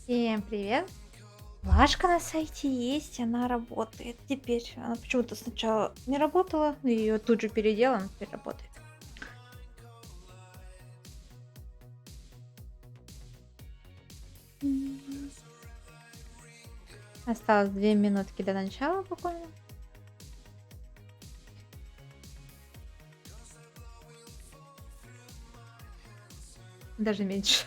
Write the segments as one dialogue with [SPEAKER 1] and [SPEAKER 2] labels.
[SPEAKER 1] Всем привет! Плашка на сайте есть, она работает теперь. Она почему-то сначала не работала, но ее тут же переделан, теперь работает. Осталось 2 минутки до начала буквально. Даже меньше.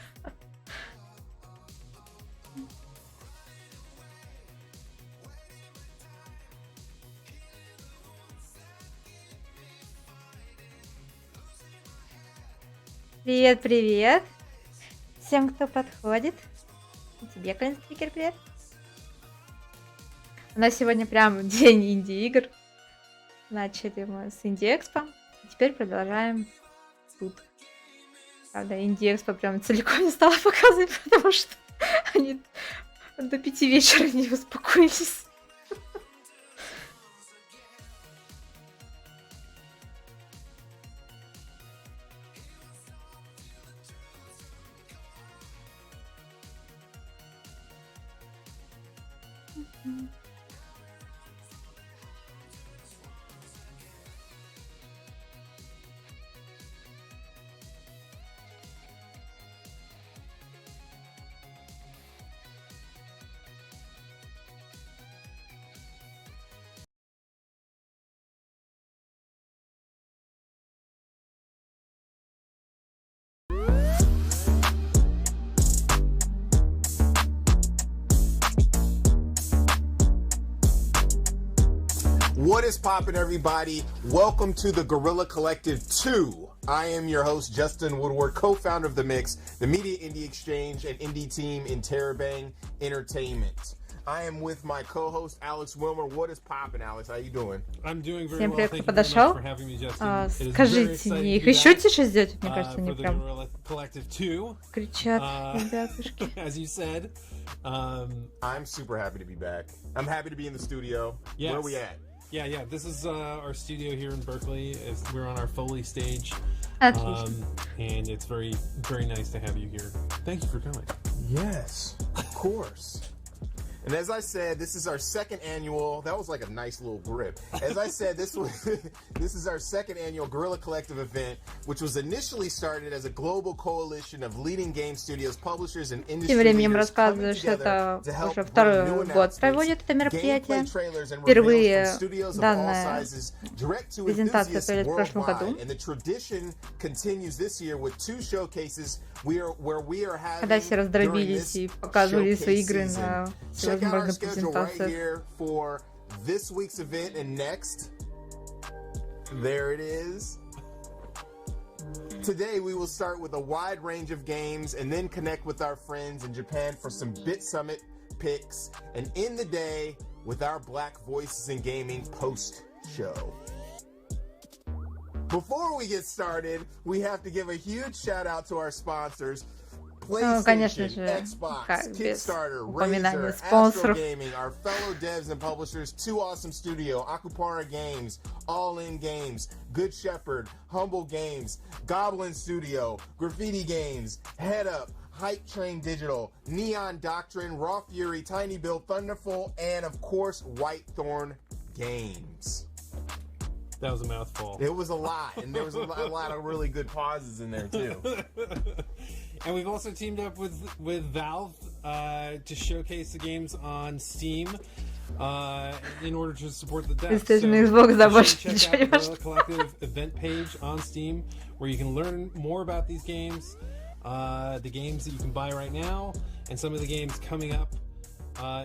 [SPEAKER 1] Привет, привет! Всем, кто подходит. И тебе, Клинстрикер, привет! У нас сегодня прям день инди-игр. Начали мы с Инди-Экспо. Теперь продолжаем тут. Правда, Инди-Экспо прям целиком не стала показывать, потому что они до 5 вечера не успокоились.
[SPEAKER 2] What is poppin', everybody? Welcome to the Guerrilla Collective 2. I am your host, Justin Woodward, co-founder of The Mix, the media indie exchange and indie team in Terabang Entertainment. I am with my co-host, Alex Wilmer. What is poppin', Alex? How you doing?
[SPEAKER 3] I'm doing very
[SPEAKER 1] Всем
[SPEAKER 3] well.
[SPEAKER 1] привет,
[SPEAKER 3] Thank
[SPEAKER 1] кто
[SPEAKER 3] you very much
[SPEAKER 1] подошел.
[SPEAKER 3] for having me, Justin. It is very
[SPEAKER 1] Скажите
[SPEAKER 3] exciting
[SPEAKER 1] мне,
[SPEAKER 3] to
[SPEAKER 1] их
[SPEAKER 3] be
[SPEAKER 1] еще
[SPEAKER 3] back,
[SPEAKER 1] тише сделать? Мне кажется,
[SPEAKER 3] for
[SPEAKER 1] они
[SPEAKER 3] the
[SPEAKER 1] прям
[SPEAKER 3] Guerrilla Collective 2.
[SPEAKER 1] кричат, ребятушки.
[SPEAKER 3] As you said.
[SPEAKER 2] I'm super happy to be back. I'm happy to be in the studio.
[SPEAKER 3] Yes.
[SPEAKER 2] Where are we at?
[SPEAKER 3] Yeah. This is our studio here in Berkeley. We're on our Foley stage.
[SPEAKER 1] Отлично.
[SPEAKER 3] And it's very, very nice to have you here. Thank you for coming.
[SPEAKER 2] Yes, of course. And as I said, this is our second annual. That was like a nice little grip. As I said, this is our second annual Guerrilla Collective event, which was initially started as a global coalition of leading game studios, publishers, and industry
[SPEAKER 1] Тем временем
[SPEAKER 2] leaders coming
[SPEAKER 1] рассказываю, что
[SPEAKER 2] together
[SPEAKER 1] это
[SPEAKER 2] to help
[SPEAKER 1] уже
[SPEAKER 2] bring
[SPEAKER 1] второй
[SPEAKER 2] new
[SPEAKER 1] год
[SPEAKER 2] announcements,
[SPEAKER 1] проводит это мероприятие.
[SPEAKER 2] gameplay trailers, and reveals
[SPEAKER 1] Впервые
[SPEAKER 2] from studios of all
[SPEAKER 1] данная
[SPEAKER 2] sizes direct to
[SPEAKER 1] презентация
[SPEAKER 2] enthusiasts
[SPEAKER 1] появилась в прошлом году.
[SPEAKER 2] worldwide. And the tradition continues this year with two showcases where we are having
[SPEAKER 1] Когда все
[SPEAKER 2] during
[SPEAKER 1] раздробились
[SPEAKER 2] this
[SPEAKER 1] и показывали свои
[SPEAKER 2] showcase
[SPEAKER 1] игры
[SPEAKER 2] season.
[SPEAKER 1] на
[SPEAKER 2] Check out our
[SPEAKER 1] всевозможных
[SPEAKER 2] schedule right
[SPEAKER 1] презентациях.
[SPEAKER 2] here for this week's event and next. There it is. Today we will start with a wide range of games and then connect with our friends in Japan for some Bit Summit picks and end the day with our Black Voices in Gaming post-show. Before we get started, we have to give a huge shout out to our sponsors.
[SPEAKER 1] Конечно
[SPEAKER 2] PlayStation,
[SPEAKER 1] же,
[SPEAKER 2] Xbox,
[SPEAKER 1] как без
[SPEAKER 2] Kickstarter,
[SPEAKER 1] упоминания
[SPEAKER 2] Razer, Astro
[SPEAKER 1] спонсоров.
[SPEAKER 2] Gaming, our fellow devs and publishers, Two Awesome Studio, Akupara Games, All In Games, Good Shepherd, Humble Games, Goblin Studio, Graffiti Games, Head Up, Hype Train Digital, Neon Doctrine, Raw Fury, Tiny Build, Thunderful, and of course, Whitethorn Games.
[SPEAKER 3] That was a mouthful.
[SPEAKER 2] It was a lot, and there was a lot of really good pauses in there too.
[SPEAKER 3] And we've also teamed up with Valve to showcase the games on Steam in order to support the devs.
[SPEAKER 1] Естественно, Xbox, да,
[SPEAKER 3] So
[SPEAKER 1] больше
[SPEAKER 3] check
[SPEAKER 1] ничего
[SPEAKER 3] out
[SPEAKER 1] не
[SPEAKER 3] the
[SPEAKER 1] важно.
[SPEAKER 3] Guerrilla Collective event page on Steam where you can learn more about these games, the games that you can buy right now, and some of the games coming up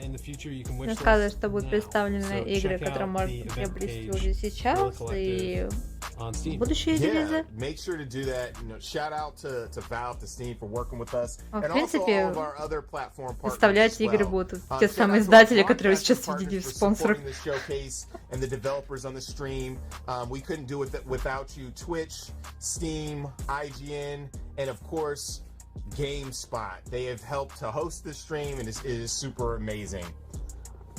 [SPEAKER 3] in the future you can wish
[SPEAKER 1] Рассказываю,
[SPEAKER 3] list
[SPEAKER 1] что будут
[SPEAKER 3] now.
[SPEAKER 1] представлены
[SPEAKER 3] So
[SPEAKER 1] игры,
[SPEAKER 3] check
[SPEAKER 1] которые
[SPEAKER 3] out
[SPEAKER 1] можно
[SPEAKER 3] the event
[SPEAKER 1] приобрести
[SPEAKER 3] page,
[SPEAKER 1] уже сейчас
[SPEAKER 3] Guerrilla
[SPEAKER 1] и
[SPEAKER 3] Collective on Steam.
[SPEAKER 1] будущие
[SPEAKER 2] Yeah,
[SPEAKER 1] релизы.
[SPEAKER 2] make sure to do that. You know, shout out to Valve, to Steam for working with us,
[SPEAKER 1] В
[SPEAKER 2] and also
[SPEAKER 1] принципе,
[SPEAKER 2] all of our other platform partners
[SPEAKER 1] представлять
[SPEAKER 2] as
[SPEAKER 1] игры
[SPEAKER 2] well.
[SPEAKER 1] будут те
[SPEAKER 2] Shout out
[SPEAKER 1] самые
[SPEAKER 2] to
[SPEAKER 1] издатели,
[SPEAKER 2] our
[SPEAKER 1] которые вы сейчас
[SPEAKER 2] broadcasting
[SPEAKER 1] видите в
[SPEAKER 2] partners for
[SPEAKER 1] спонсорах.
[SPEAKER 2] supporting the showcase and the developers on the stream. We couldn't do it without you. Twitch, Steam, IGN, and of course, GameSpot. They have helped to host this stream, and it is super amazing.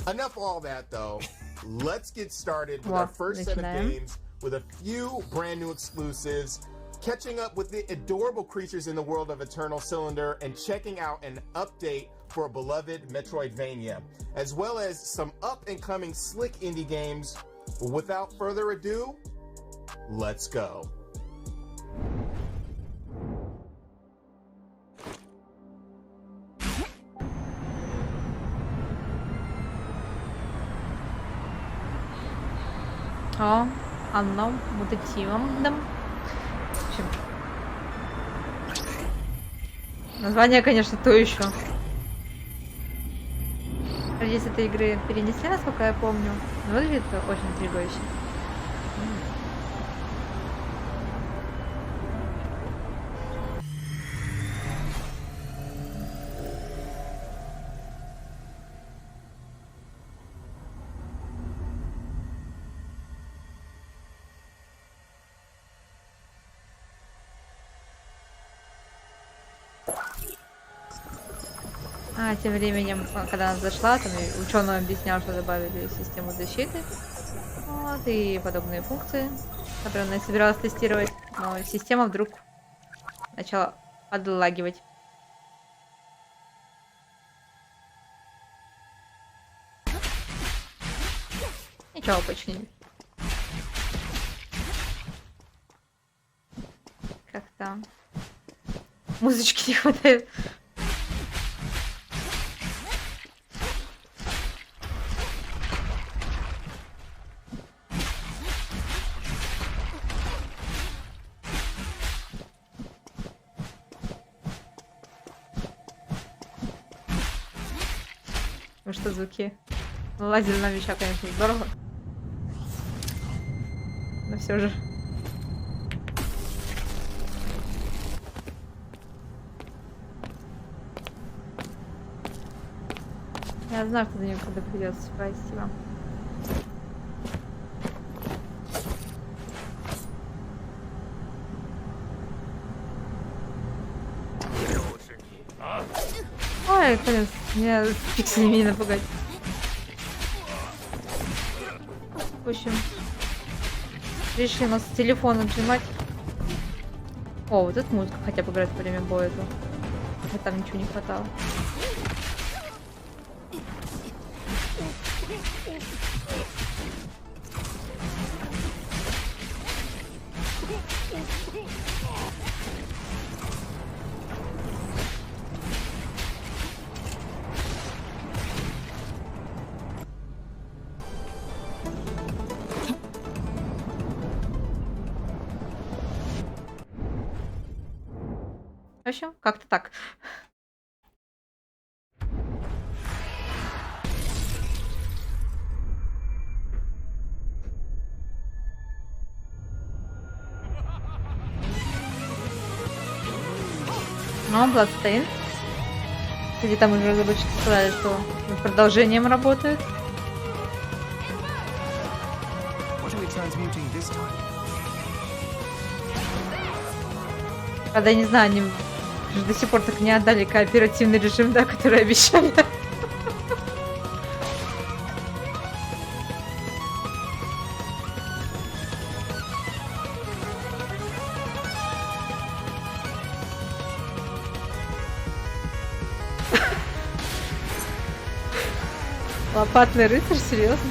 [SPEAKER 2] Enough of all that, though. Let's get started with our first set of
[SPEAKER 1] начинаем.
[SPEAKER 2] games with a few brand new exclusives. catching up with the adorable creatures in the world of Eternal Cylinder, and checking out an update for a beloved Metroidvania, as well as some up-and-coming slick indie games. Without further ado, let's go.
[SPEAKER 1] О, оно мутативом. В общем, название, конечно, то еще. Релиз этой игры перенесли, насколько я помню. Но выглядит очень интригующе. А тем временем, когда она зашла, там ученый объяснял, что добавили систему защиты. Вот, и подобные функции, которые она и собиралась тестировать. Но система вдруг начала подлагивать. Ничего, починили. Как там? Музычки не хватает. Ну что, звуки? Ну, лазер на вещах, конечно, здорово. Но все же. Я знаю, что за ним когда придется. Спасибо. Ой, блин, меня пикселями не напугать. В общем, решили нас с телефона отжимать. О, вот тут музыка хотя бы играет во время боя. А там ничего не хватало. В общем, как-то так. Ну, Bloodstained. Кстати, там уже разработчики сказали, что над продолжением работают. Правда, я не знаю, они до сих пор так не отдали кооперативный режим, да, который обещали. Лопатный рыцарь, серьезно?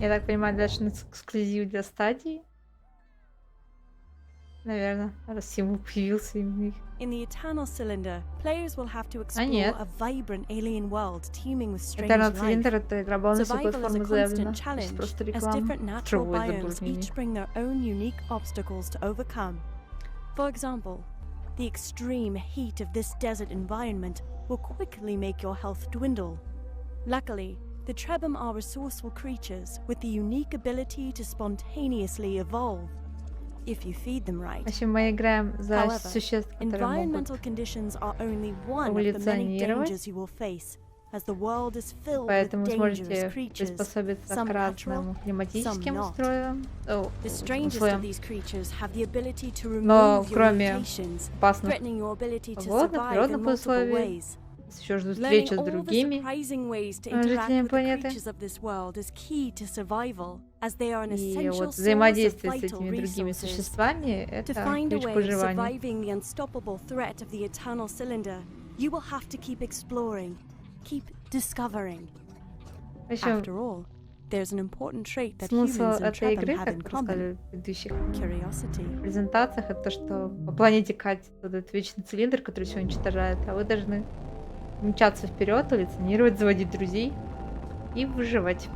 [SPEAKER 1] Я так понимаю, дальше эксклюзив для стадии. Наверное, раз символ появился именно их.
[SPEAKER 4] In the Eternal Cylinder, players will have to explore a vibrant alien world teeming with strange
[SPEAKER 1] Eternal
[SPEAKER 4] life.
[SPEAKER 1] Cylinder — это игра была на всю
[SPEAKER 4] Survival is
[SPEAKER 1] платформу
[SPEAKER 4] a
[SPEAKER 1] заявлена.
[SPEAKER 4] constant challenge,
[SPEAKER 1] Просто
[SPEAKER 4] as
[SPEAKER 1] реклама.
[SPEAKER 4] different natural
[SPEAKER 1] Чего это
[SPEAKER 4] biomes
[SPEAKER 1] было?
[SPEAKER 4] each bring their own unique obstacles to overcome. For example, the extreme heat of this desert environment will quickly make your health dwindle. Luckily, the Trebhum are resourceful creatures with the unique ability to spontaneously evolve if you feed them right.
[SPEAKER 1] В общем, мы играем за
[SPEAKER 4] However,
[SPEAKER 1] существ, которые могут
[SPEAKER 4] environmental conditions are only one of the many dangers you will face, as the world is filled with
[SPEAKER 1] Поэтому
[SPEAKER 4] dangerous
[SPEAKER 1] сможете
[SPEAKER 4] creatures,
[SPEAKER 1] приспособиться
[SPEAKER 4] some
[SPEAKER 1] к
[SPEAKER 4] natural,
[SPEAKER 1] разным
[SPEAKER 4] some
[SPEAKER 1] климатическим
[SPEAKER 4] not.
[SPEAKER 1] условиям.
[SPEAKER 4] The strangest of these creatures have the ability to
[SPEAKER 1] Но
[SPEAKER 4] remove your
[SPEAKER 1] кроме
[SPEAKER 4] mutations,
[SPEAKER 1] опасных
[SPEAKER 4] threatening your ability to
[SPEAKER 1] погодных,
[SPEAKER 4] survive in
[SPEAKER 1] природных
[SPEAKER 4] multiple
[SPEAKER 1] условий,
[SPEAKER 4] ways.
[SPEAKER 1] еще ждут
[SPEAKER 4] Learning
[SPEAKER 1] встречи с
[SPEAKER 4] all the
[SPEAKER 1] другими
[SPEAKER 4] surprising ways to interact
[SPEAKER 1] жителями
[SPEAKER 4] with the
[SPEAKER 1] планеты.
[SPEAKER 4] creatures of this world is key to survival, as they are an
[SPEAKER 1] И
[SPEAKER 4] essential
[SPEAKER 1] вот
[SPEAKER 4] source of
[SPEAKER 1] взаимодействие с
[SPEAKER 4] vital
[SPEAKER 1] этими другими
[SPEAKER 4] resources.
[SPEAKER 1] существами —
[SPEAKER 4] To
[SPEAKER 1] это
[SPEAKER 4] find a
[SPEAKER 1] ключ к
[SPEAKER 4] way of
[SPEAKER 1] выживанию.
[SPEAKER 4] surviving the unstoppable threat of the eternal cylinder, you will have to keep exploring, keep discovering.
[SPEAKER 1] В общем,
[SPEAKER 4] After all, there's an important trait that
[SPEAKER 1] смысл
[SPEAKER 4] humans and
[SPEAKER 1] этой
[SPEAKER 4] Trebhum
[SPEAKER 1] игры,
[SPEAKER 4] have
[SPEAKER 1] как
[SPEAKER 4] in
[SPEAKER 1] мы
[SPEAKER 4] common:
[SPEAKER 1] рассказывали в предыдущих
[SPEAKER 4] curiosity.
[SPEAKER 1] презентациях, это то, что по планете катит этот вечный цилиндр, который все уничтожает, а вы должны мчаться вперед, эволюционировать, заводить друзей и выживать.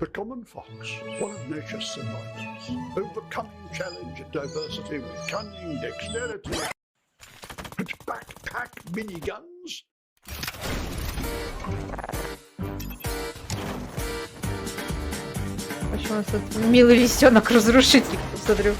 [SPEAKER 5] The common fox, one of nature's survivors, overcoming challenge and diversity with cunning, dexterity, and backpack miniguns.
[SPEAKER 1] В общем, у нас тут милый лисенок-разрушитель, смотрю.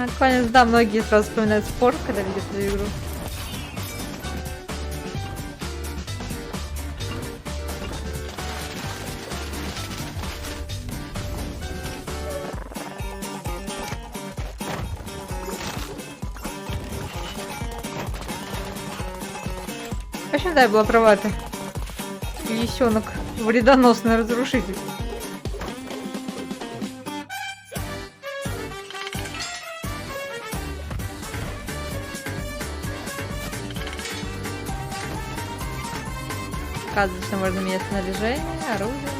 [SPEAKER 1] Буквально, да, многие сразу вспоминают спорт, когда видят эту игру. В общем, да, я была права-то. Лисенок, вредоносный разрушитель. Оказывается, что можно менять снаряжение, оружие.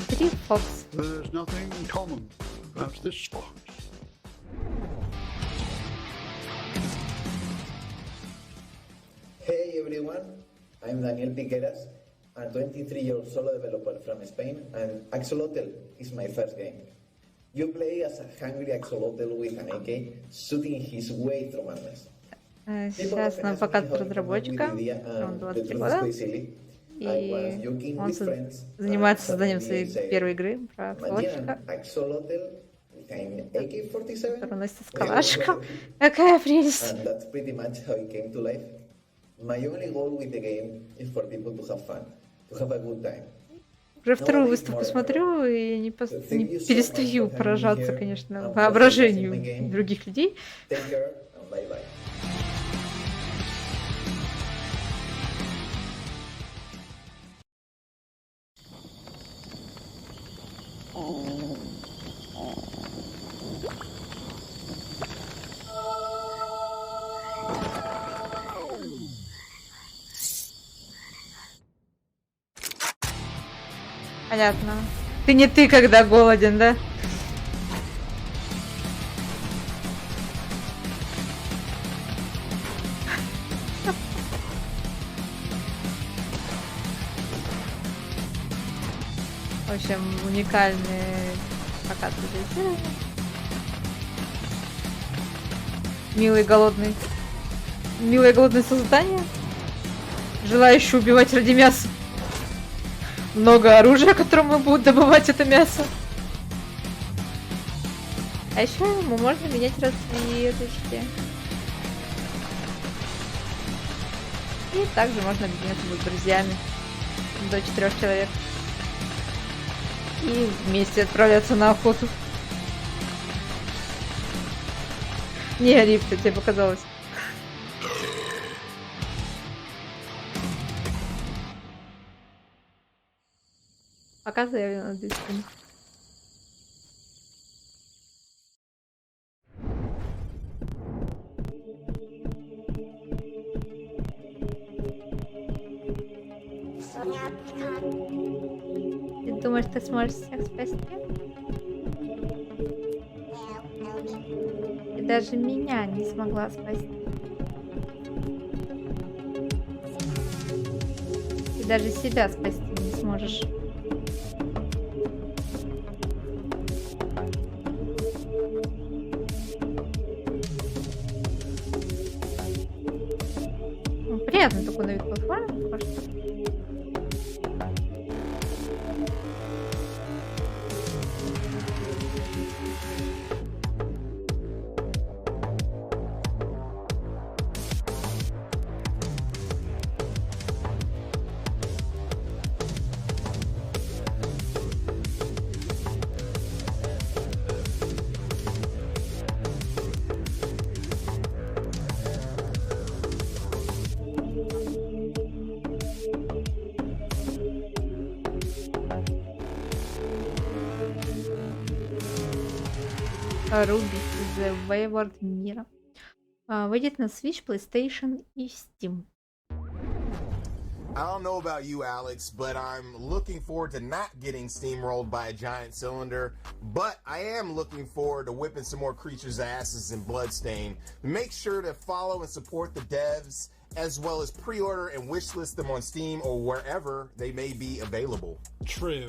[SPEAKER 1] 3 фокс.
[SPEAKER 5] There's nothing common about this fox.
[SPEAKER 6] Hey everyone, I'm Daniel Piqueras, a 23-year-old solo developer from Spain, and Axolotl is my first game. You play as a hungry axolotl with an AK, shooting his way through madness.
[SPEAKER 1] Сейчас нам показывают разработчика, ему 23 года, и он занимается созданием своей первой игры про аксолотчика, который носится с калашиком. Какая прелесть! Уже вторую выставку смотрю и не перестаю поражаться, конечно, воображению других людей. Понятно. Ты не ты, когда голоден, да? В общем, уникальные показывают. Милое голодное создание, желающее убивать ради мяса. Много оружия, которым мы будем добывать это мясо. А еще ему можно менять расцветочки. И также можно объединяться с друзьями до 4 человек. И вместе отправляться на охоту. Не, лифт, тебе показалось. Пока заявлено на диске. Ты думаешь, ты сможешь всех спасти? Ты даже меня не смогла спасти. Ты даже себя спасти не сможешь. Ну, приятно такой на вид платформы, кажется. Руби The Wayward мира. Выйдет на Switch, PlayStation и Steam.
[SPEAKER 2] I don't know about you, Alex, but I'm looking forward to not getting steamrolled by a giant cylinder. But I am looking forward to whipping some more creatures' asses in Bloodstain. Make sure to follow and support the devs, as well as pre-order and wishlist them on Steam or wherever they may be available.
[SPEAKER 3] True.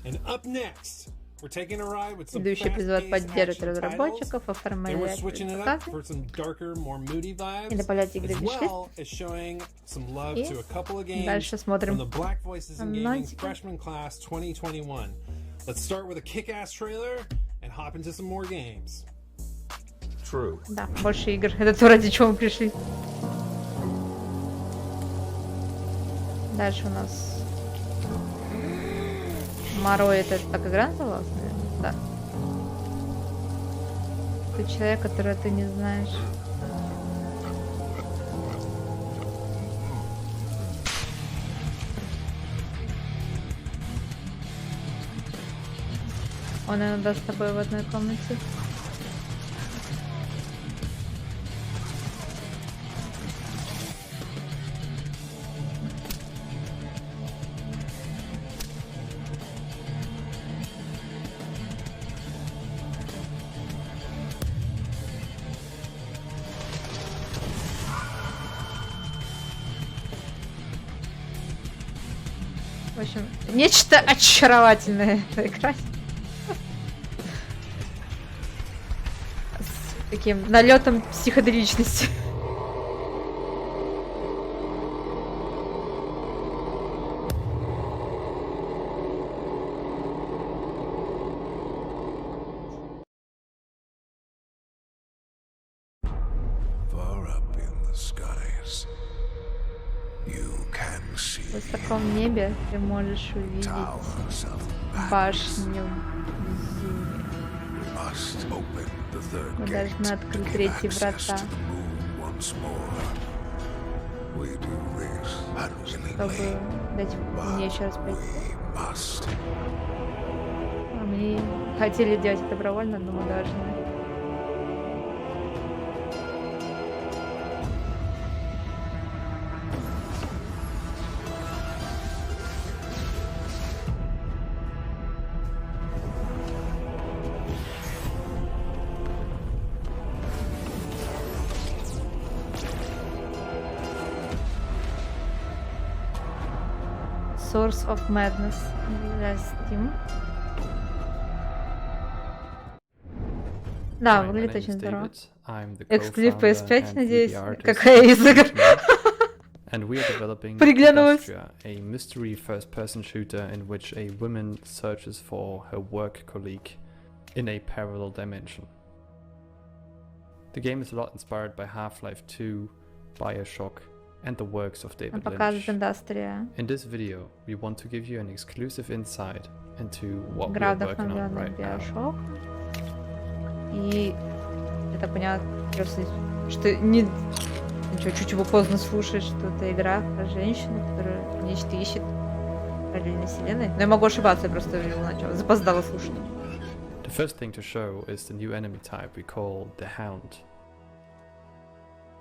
[SPEAKER 3] And up next, we're taking a ride with some
[SPEAKER 1] Следующий эпизод поддержит
[SPEAKER 3] fast-paced action
[SPEAKER 1] разработчиков,
[SPEAKER 3] titles, and we're
[SPEAKER 1] оформляет
[SPEAKER 3] switching it up
[SPEAKER 1] предзаказы
[SPEAKER 3] for some darker, more moody
[SPEAKER 1] и
[SPEAKER 3] vibes,
[SPEAKER 1] добавлять игры
[SPEAKER 3] as
[SPEAKER 1] в
[SPEAKER 3] well as showing some love
[SPEAKER 1] И
[SPEAKER 3] to a couple of games
[SPEAKER 1] дальше смотрим
[SPEAKER 3] from the Black Voices in Gaming
[SPEAKER 1] анонсики.
[SPEAKER 3] Freshman Class 2021. Let's start with a kick-ass trailer and hop into some more games.
[SPEAKER 2] True.
[SPEAKER 1] Да, больше игр. Это то, ради чего мы пришли. Дальше у нас Маро, это так игра называлась, наверное? Да. Ты человек, которого ты не знаешь. Он иногда с тобой в одной комнате. В общем, нечто очаровательное эта игра. С таким налетом психоделичности.
[SPEAKER 7] Far up in the skies, you can
[SPEAKER 1] В
[SPEAKER 7] see
[SPEAKER 1] высоком небе ты можешь увидеть
[SPEAKER 7] towers of
[SPEAKER 1] башню в
[SPEAKER 7] must open the third
[SPEAKER 1] Мы
[SPEAKER 7] gate
[SPEAKER 1] должны
[SPEAKER 7] to
[SPEAKER 1] открыть
[SPEAKER 7] get
[SPEAKER 1] третьи
[SPEAKER 7] access
[SPEAKER 1] врата,
[SPEAKER 7] to the moon once more. We do this
[SPEAKER 1] чтобы
[SPEAKER 7] unwillingly,
[SPEAKER 1] дать мне еще раз пойти.
[SPEAKER 7] we must.
[SPEAKER 1] А мы хотели делать это добровольно, но мы должны. Source of Madness для Steam. Да,
[SPEAKER 8] Hi, my
[SPEAKER 1] выглядит
[SPEAKER 8] name is
[SPEAKER 1] очень здорово.
[SPEAKER 8] David. I'm the
[SPEAKER 1] Эксклюзив
[SPEAKER 8] co-founder
[SPEAKER 1] PS5,
[SPEAKER 8] and
[SPEAKER 1] надеюсь.
[SPEAKER 8] 3D artist
[SPEAKER 1] Какая
[SPEAKER 8] of
[SPEAKER 1] из игр?
[SPEAKER 8] Hitman. And we are developing
[SPEAKER 1] Приглянулась.
[SPEAKER 8] Industria, a mystery first-person shooter in which a woman searches for her work colleague in a parallel dimension. The game is a lot inspired by Half-Life 2, BioShock, and the works of
[SPEAKER 1] Он
[SPEAKER 8] David
[SPEAKER 1] показывает
[SPEAKER 8] Lynch.
[SPEAKER 1] Индустрия.
[SPEAKER 8] In this video, we want to give you an exclusive insight into what we
[SPEAKER 1] Игра
[SPEAKER 8] are working on
[SPEAKER 1] вдохновленная
[SPEAKER 8] right now.
[SPEAKER 1] BioShock. И я так поняла, просто что не... чуть его поздно слушаешь, что это игра про женщину, которая нечто ищет в параллельной вселенной. Но я могу ошибаться, я просто его начала запоздала слушать.
[SPEAKER 8] The first thing to show is the new enemy type we call the Hound.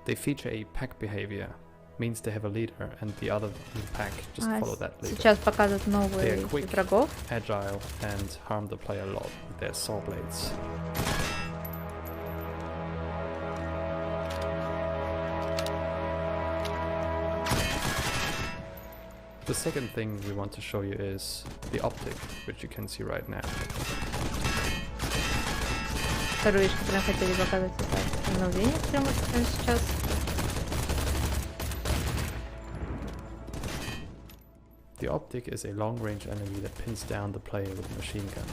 [SPEAKER 8] They feature a pack behavior, means they have a leader and the other in the pack just follow that leader.
[SPEAKER 1] Сейчас показывают
[SPEAKER 8] They
[SPEAKER 1] новые
[SPEAKER 8] are quick,
[SPEAKER 1] врагов.
[SPEAKER 8] agile and harm the player a lot with their saw blades. The second thing we want to show you is the optic, which you can see right now.
[SPEAKER 1] Вторую вещь, которую хотели показать, это обновление, которое мы смотрим сейчас.
[SPEAKER 8] The optic is a long-range enemy that pins down the player with a machine gun.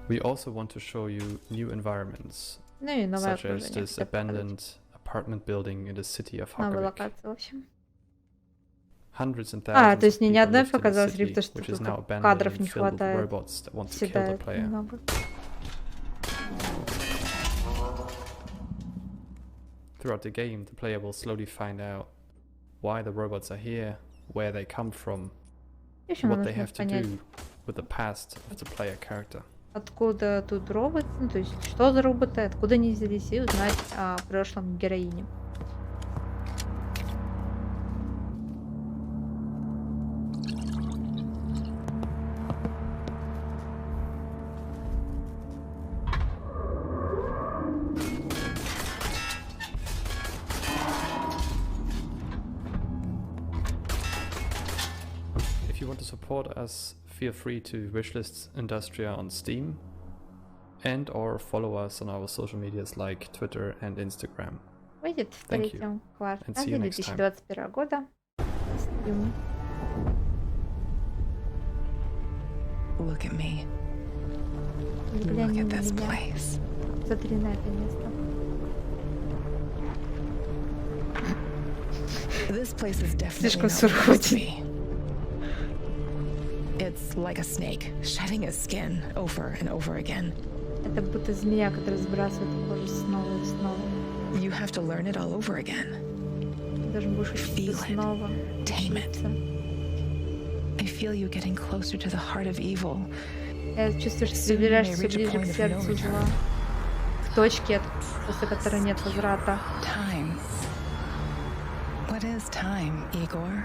[SPEAKER 8] We also want to show you new environments,
[SPEAKER 1] Ну и новое
[SPEAKER 8] such as
[SPEAKER 1] окружение.
[SPEAKER 8] this
[SPEAKER 1] хотят показать.
[SPEAKER 8] abandoned apartment building in the city of
[SPEAKER 1] Новая
[SPEAKER 8] Hokkavík.
[SPEAKER 1] локация, в общем.
[SPEAKER 8] Hundreds and
[SPEAKER 1] То
[SPEAKER 8] thousands
[SPEAKER 1] есть
[SPEAKER 8] of
[SPEAKER 1] не
[SPEAKER 8] people
[SPEAKER 1] одной
[SPEAKER 8] lived in the
[SPEAKER 1] показалось,
[SPEAKER 8] city,
[SPEAKER 1] Риф, что
[SPEAKER 8] which is
[SPEAKER 1] тут
[SPEAKER 8] now abandoned
[SPEAKER 1] кадров
[SPEAKER 8] and
[SPEAKER 1] не
[SPEAKER 8] filled with
[SPEAKER 1] хватает.
[SPEAKER 8] robots that want to kill the
[SPEAKER 1] Седает
[SPEAKER 8] player.
[SPEAKER 1] немного.
[SPEAKER 8] Throughout the game, the player will slowly find out why the robots are here, where they come from,
[SPEAKER 1] В общем,
[SPEAKER 8] what they
[SPEAKER 1] нужно
[SPEAKER 8] have to
[SPEAKER 1] понять,
[SPEAKER 8] do with the past of the player character.
[SPEAKER 1] откуда тут робот, ну то есть что за роботы, откуда они взялись, и узнать о прошлом героини.
[SPEAKER 8] If you want to support us, feel free to wishlist Industria on Steam and or follow us on our social medias like Twitter and Instagram.
[SPEAKER 1] Выйдет в
[SPEAKER 8] Thank you,
[SPEAKER 1] третьем
[SPEAKER 8] and see
[SPEAKER 1] квартале
[SPEAKER 8] you next time.
[SPEAKER 1] 2021 года. Стим.
[SPEAKER 9] Look at me.
[SPEAKER 1] Глянь
[SPEAKER 9] Look
[SPEAKER 1] на
[SPEAKER 9] at this
[SPEAKER 1] меня.
[SPEAKER 9] place.
[SPEAKER 1] Смотри на это место.
[SPEAKER 9] This place is definitely
[SPEAKER 1] Слишком
[SPEAKER 9] not supposed to
[SPEAKER 1] сургучий.
[SPEAKER 9] be. It's like a snake shedding its skin over and over again.
[SPEAKER 1] Это будто змея, которая сбрасывает кожу снова и снова.
[SPEAKER 9] You have to learn it all over again.
[SPEAKER 1] Ты должен будешь
[SPEAKER 9] Feel
[SPEAKER 1] учиться
[SPEAKER 9] it.
[SPEAKER 1] снова.
[SPEAKER 9] Tame it.
[SPEAKER 1] Учиться.
[SPEAKER 9] I feel you getting closer to the heart of evil.
[SPEAKER 1] Я чувствую, что ты
[SPEAKER 9] Soon you
[SPEAKER 1] приближаешься
[SPEAKER 9] may
[SPEAKER 1] все
[SPEAKER 9] reach a
[SPEAKER 1] ближе
[SPEAKER 9] point
[SPEAKER 1] к
[SPEAKER 9] of
[SPEAKER 1] сердцу
[SPEAKER 9] no
[SPEAKER 1] зла.
[SPEAKER 9] return.
[SPEAKER 1] К точке, после которой нет возврата.
[SPEAKER 9] Time. What is time, Igor?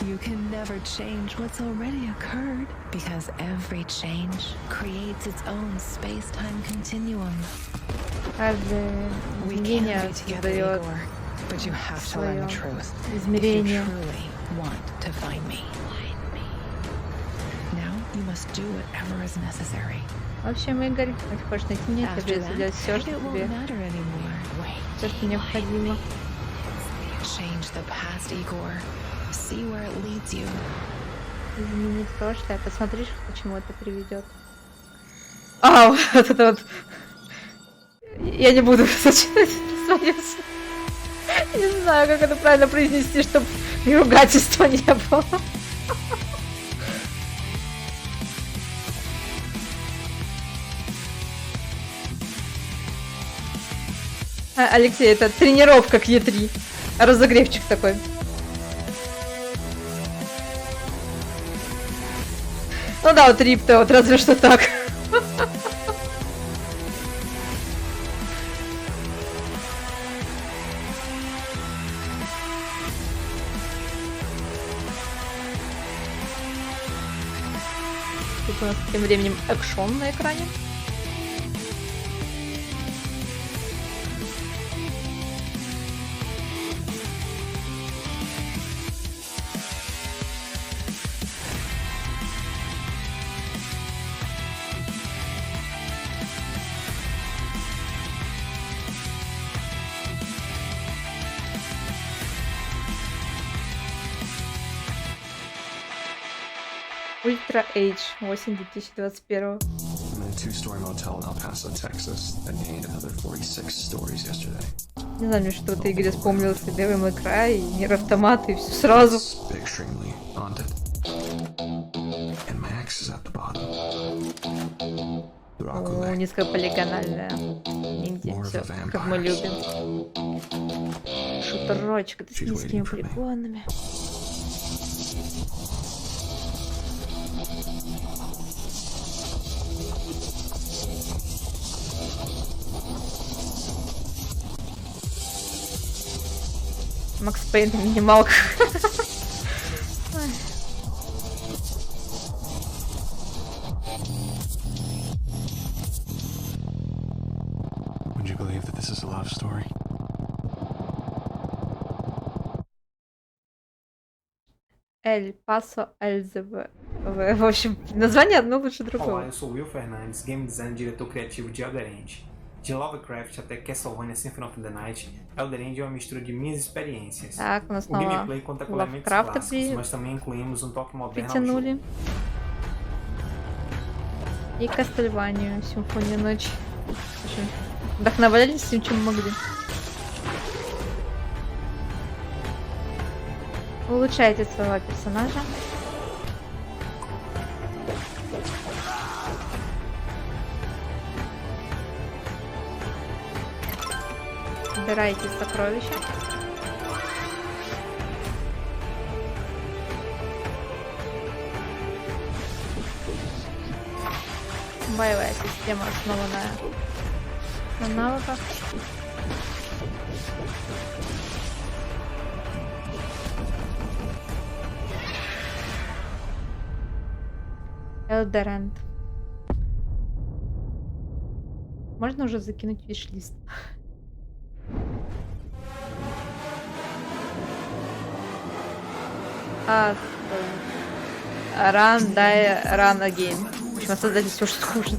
[SPEAKER 9] You can never change what's already occurred because every change creates its own space-time continuum.
[SPEAKER 1] Каждое
[SPEAKER 9] We
[SPEAKER 1] изменение
[SPEAKER 9] can be together,
[SPEAKER 1] создает
[SPEAKER 9] Igor, but you have to learn the
[SPEAKER 1] свое
[SPEAKER 9] truth. If you
[SPEAKER 1] измерение.
[SPEAKER 9] truly want to find me. Now you must do whatever is necessary.
[SPEAKER 1] В общем, Игорь, если хочешь найти меня, тебе
[SPEAKER 9] After
[SPEAKER 1] придется
[SPEAKER 9] that,
[SPEAKER 1] делать все, что
[SPEAKER 9] it won't
[SPEAKER 1] тебе,
[SPEAKER 9] matter anymore.
[SPEAKER 1] все, что необходимо.
[SPEAKER 9] Change the past, Igor. See where it leads you.
[SPEAKER 1] Изменить прошлое. Посмотришь, к чему это приведет. А, вот это вот. Я не буду зачитать свое. Не знаю, как это правильно произнести, чтобы ругательства не было. Алексей, это тренировка к Е3. Разогревчик такой. Ну да, вот Рип-то вот разве что так. Тут у нас тем временем экшон на экране. Ультра Эйдж, осень 2021.
[SPEAKER 10] I'm in a two-story motel in El Paso, Texas, that gained another 46 stories yesterday.
[SPEAKER 1] Не знаю, мне что в этой игре вспомнился Devil May Cry, и Нир Автомат, и все сразу.
[SPEAKER 10] It's extremely haunted. And Max is at the bottom.
[SPEAKER 1] О, низкополигональная инди, все, как мы любим. Шутерочек, это с низкими полигонами. Макс Пейн на минималках.
[SPEAKER 10] Would you believe that this is a love story?
[SPEAKER 1] Эль Пасо Эльзеве. В общем, название одно лучше
[SPEAKER 11] Olá,
[SPEAKER 1] другого.
[SPEAKER 11] eu sou Will Fernandes, game designer e diretor criativo de Elder End. De Lovecraft até Castlevania Symphony of the Night, Elder End é uma mistura de minhas experiências.
[SPEAKER 1] Так, у нас
[SPEAKER 11] O
[SPEAKER 1] снова
[SPEAKER 11] gameplay conta com elementos
[SPEAKER 1] Lovecraft
[SPEAKER 11] clássicos, mas também incluímos um toque moderno ao
[SPEAKER 1] притянули.
[SPEAKER 11] jogo.
[SPEAKER 1] И Кастельванию, Симфония ночи. В общем, вдохновлялись всем, чем могли. Улучшайте своего персонажа. Собирайте сокровища. Боевая система основанная на навыках. Элдеренд. Можно уже закинуть виш-лист? Run, die, run again. В общем, создать все, что хуже.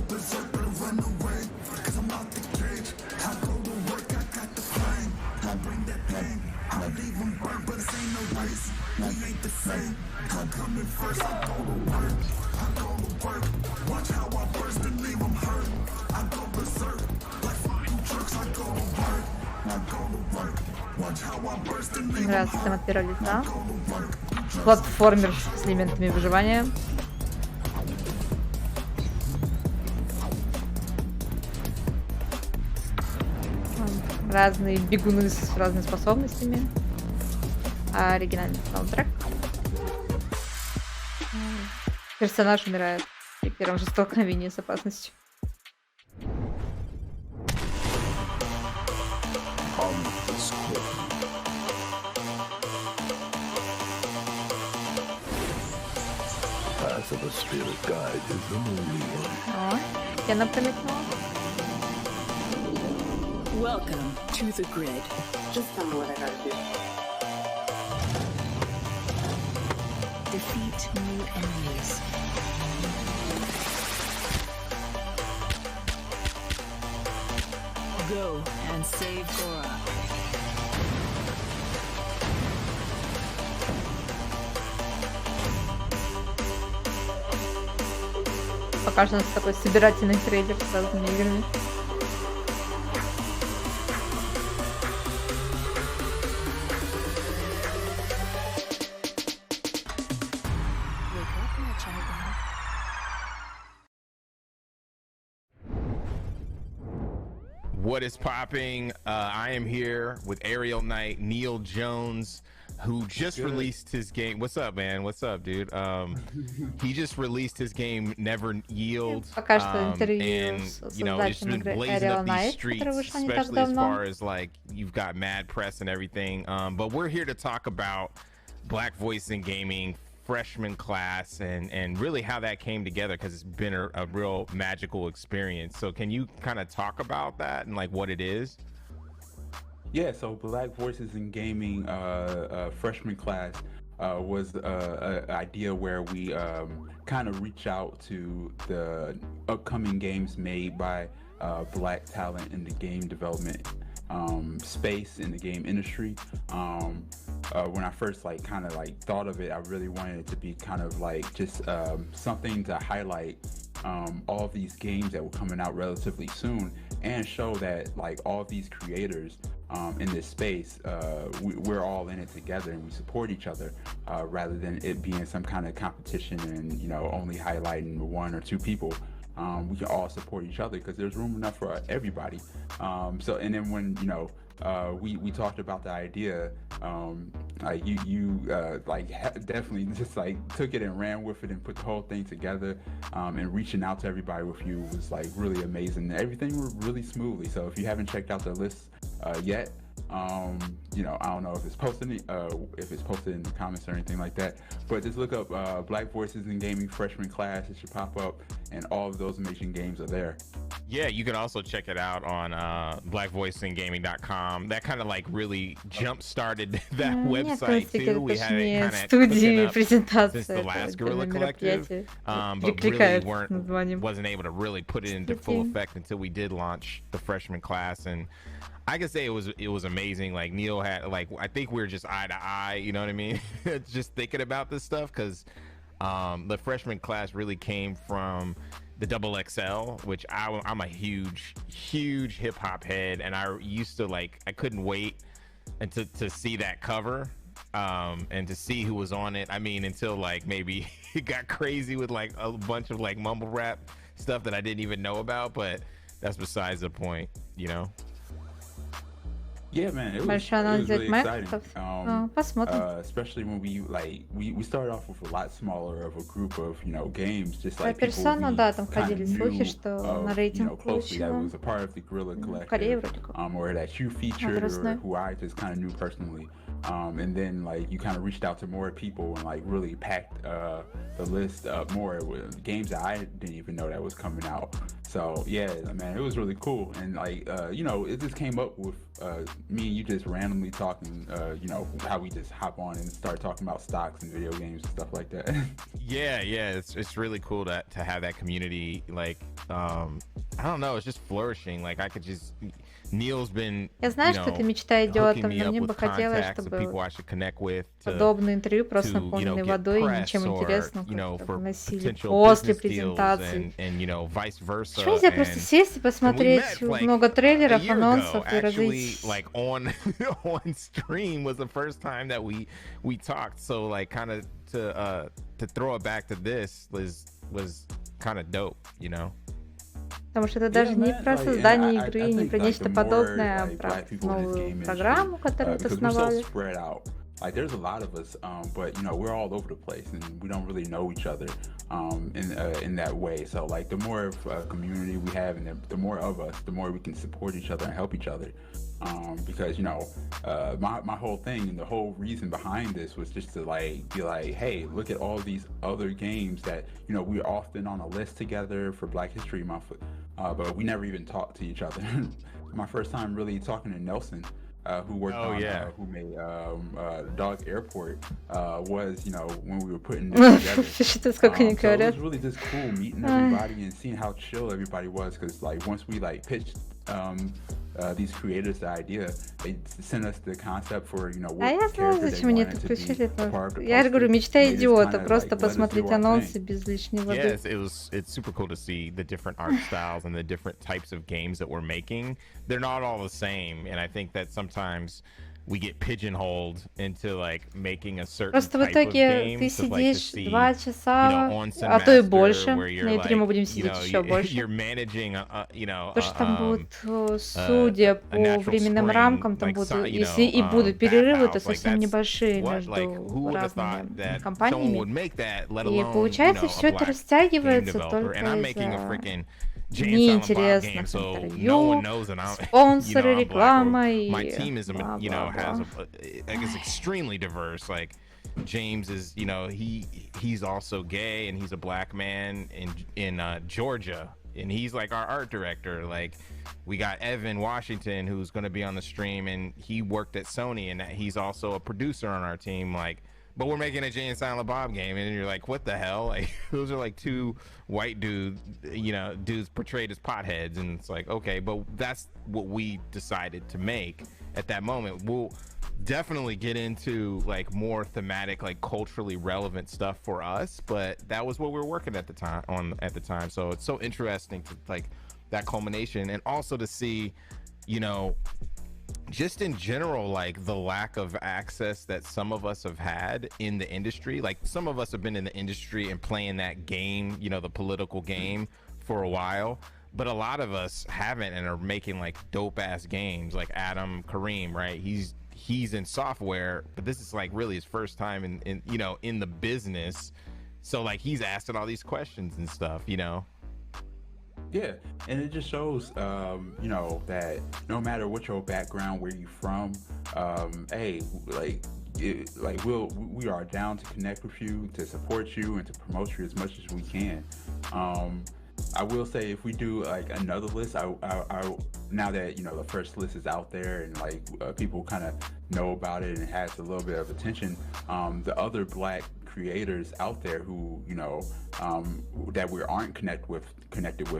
[SPEAKER 1] Мне нравится система от первого лица. Платформер с элементами выживания. Разные бегуны с разными способностями. Оригинальный саундтрек. Персонаж умирает при первом же столкновении с опасностью.
[SPEAKER 7] Of a spirit guide is the only one.
[SPEAKER 1] О, стена промелькнула.
[SPEAKER 9] Welcome to the grid.
[SPEAKER 12] Just tell me what I gotta do.
[SPEAKER 9] Defeat new enemies. Go and save Gora.
[SPEAKER 1] Покажет у нас такой собирательный трейлер с разными играми.
[SPEAKER 2] What is popping? I am here with Ariel Knight, Neil Jones, who just released his game. What's up, man? What's up, dude? He just released his game Never Yield.
[SPEAKER 1] Пока что интервью
[SPEAKER 2] And
[SPEAKER 1] с
[SPEAKER 2] you know, it's
[SPEAKER 1] создателем
[SPEAKER 2] been
[SPEAKER 1] игры
[SPEAKER 2] blazing
[SPEAKER 1] Ariel
[SPEAKER 2] up these
[SPEAKER 1] Knight,
[SPEAKER 2] streets,
[SPEAKER 1] которая вышла не так
[SPEAKER 2] especially as
[SPEAKER 1] давно.
[SPEAKER 2] far as like you've got mad press and everything. But we're here to talk about Black Voice in Gaming freshman class and really how that came together, because it's been a real magical experience. So can you kind of talk about that and like what it is?
[SPEAKER 13] Yeah, so Black Voices in Gaming freshman class was an idea where we kind of reach out to the upcoming games made by Black talent in the game development space, in the game industry. When I first kind of thought of it, I really wanted it to be kind of like just something to highlight all of these games that were coming out relatively soon, and show that like all of these creators in this space, we're all in it together and we support each other, rather than it being some kind of competition and, you know, only highlighting one or two people. We can all support each other because there's room enough for everybody. So, and then when, you know, we talked about the idea, you definitely just took it and ran with it and put the whole thing together, and reaching out to everybody with you was really amazing. Everything went really smoothly. So if you haven't checked out the list yet, You know, I don't know if it's posted in the comments or anything like that, but just look up Black Voices in Gaming freshman class. It should pop up, and all of those amazing games are there.
[SPEAKER 14] Yeah, you can also check it out on blackvoiceingaming.com. That kind of like really jump started that website too. We had it kind of cooking up since the last Guerrilla Collective, but really wasn't able to really put it into full effect until we did launch the freshman class. And I can say it was amazing. Like Neil had, like, I think we were just eye to eye, you know what I mean? Just thinking about this stuff, because the freshman class really came from the XXL, which I'm a huge hip hop head, and I used to like, I couldn't wait to see that cover and to see who was on it. I mean, until like maybe it got crazy with like a bunch of like mumble rap stuff that I didn't even know about, but that's besides the point, you know.
[SPEAKER 13] Yeah, man, it was really exciting. Especially when we started off with a lot smaller of a group of, you know, games, just like people we kind of knew closely that was a part of the Guerrilla Collective, or that you featured, or who I just kind of knew personally. And then like you kind of reached out to more people and like really packed the list up more with games that I didn't even know that was coming out. So yeah, man, it was really cool. And like you know, it just came up with me and you just randomly talking, you know, how we just hop on and start talking about stocks and video games and stuff like that.
[SPEAKER 14] yeah, it's really cool to have that community. Like I don't know, it's just flourishing. Like I could just, Neil's been,
[SPEAKER 1] Я знаю, что это мечта идиота, но мне бы хотелось, чтобы подобное интервью, просто наполненное водой и ничем интересным, приносили после презентации. Почему нельзя просто сесть и посмотреть много трейлеров, анонсов и развить?
[SPEAKER 14] Like on stream was the first time that we talked, so like kind of to throw it back to this was kind of dope, you know.
[SPEAKER 1] Потому что это даже не про создание игры, не про нечто подобное, а про новую программу, которую вы основали.
[SPEAKER 13] Like there's a lot of us, but you know, we're all over the place and we don't really know each other in that way. So like the more of a community we have and the more of us, the more we can support each other and help each other. Because you know, my whole thing and the whole reason behind this was just to like be like, hey, look at all these other games that, you know, we're often on a list together for Black History Month, but we never even talked to each other. My first time really talking to Nelson, who worked who made Dog Airport, was, you know, when we were putting this together. So it was really just cool meeting everybody and seeing how chill everybody was, because like once we like pitched these creators the idea, they sent us the concept for, you know, what character they wanted to be a part of the poster.
[SPEAKER 1] Я же говорю, мечта идиота, просто посмотреть анонсы без лишней воды.
[SPEAKER 14] Yes, it's super cool to see the different art styles and the different types of games that we're making. They're not all the same, and I think that sometimes we get pigeonholed into like making a certain
[SPEAKER 1] Просто в итоге ты сидишь 2 часа, а то и больше. На E3 мы будем сидеть еще больше. То, что там будут, судя по временным рамкам, там будут, если и будут перерывы, то совсем небольшие между разными компаниями. И получается, все это растягивается только из-за неинтересных интервью, спонсоры, реклама и
[SPEAKER 14] has it's extremely diverse. Like James is, you know, he's also gay and he's a black man in Georgia, and he's like our art director. Like we got Evan Washington, who's going to be on the stream, and he worked at Sony, and he's also a producer on our team. Like, but we're making a Jay and Silent Bob game, and you're like, what the hell? Like, those are like 2 white dudes, you know, dudes portrayed as potheads, and it's like, okay, but that's what we decided to make at that moment. We'll definitely get into like more thematic, like culturally relevant stuff for us, but that was what we were working at the time. So it's so interesting to like that culmination, and also to see, you know, just in general, like the lack of access that some of us have had in the industry. Like some of us have been in the industry and playing that game, you know, the political game for a while, but a lot of us haven't and are making like dope ass games. Like Adam Kareem, right? He's in software, but this is like really his first time in you know, in the business. So like he's asking all these questions and stuff, you know.
[SPEAKER 13] Yeah, and it just shows, you know, that no matter what your background, where you from, hey, we are down to connect with you, to support you, and to promote you as much as we can. I will say, if we do like another list, I now that, you know, the first list is out there and like people kind of know about it and it has a little bit of attention, the other Black creators out there who, you know, that we aren't connected with,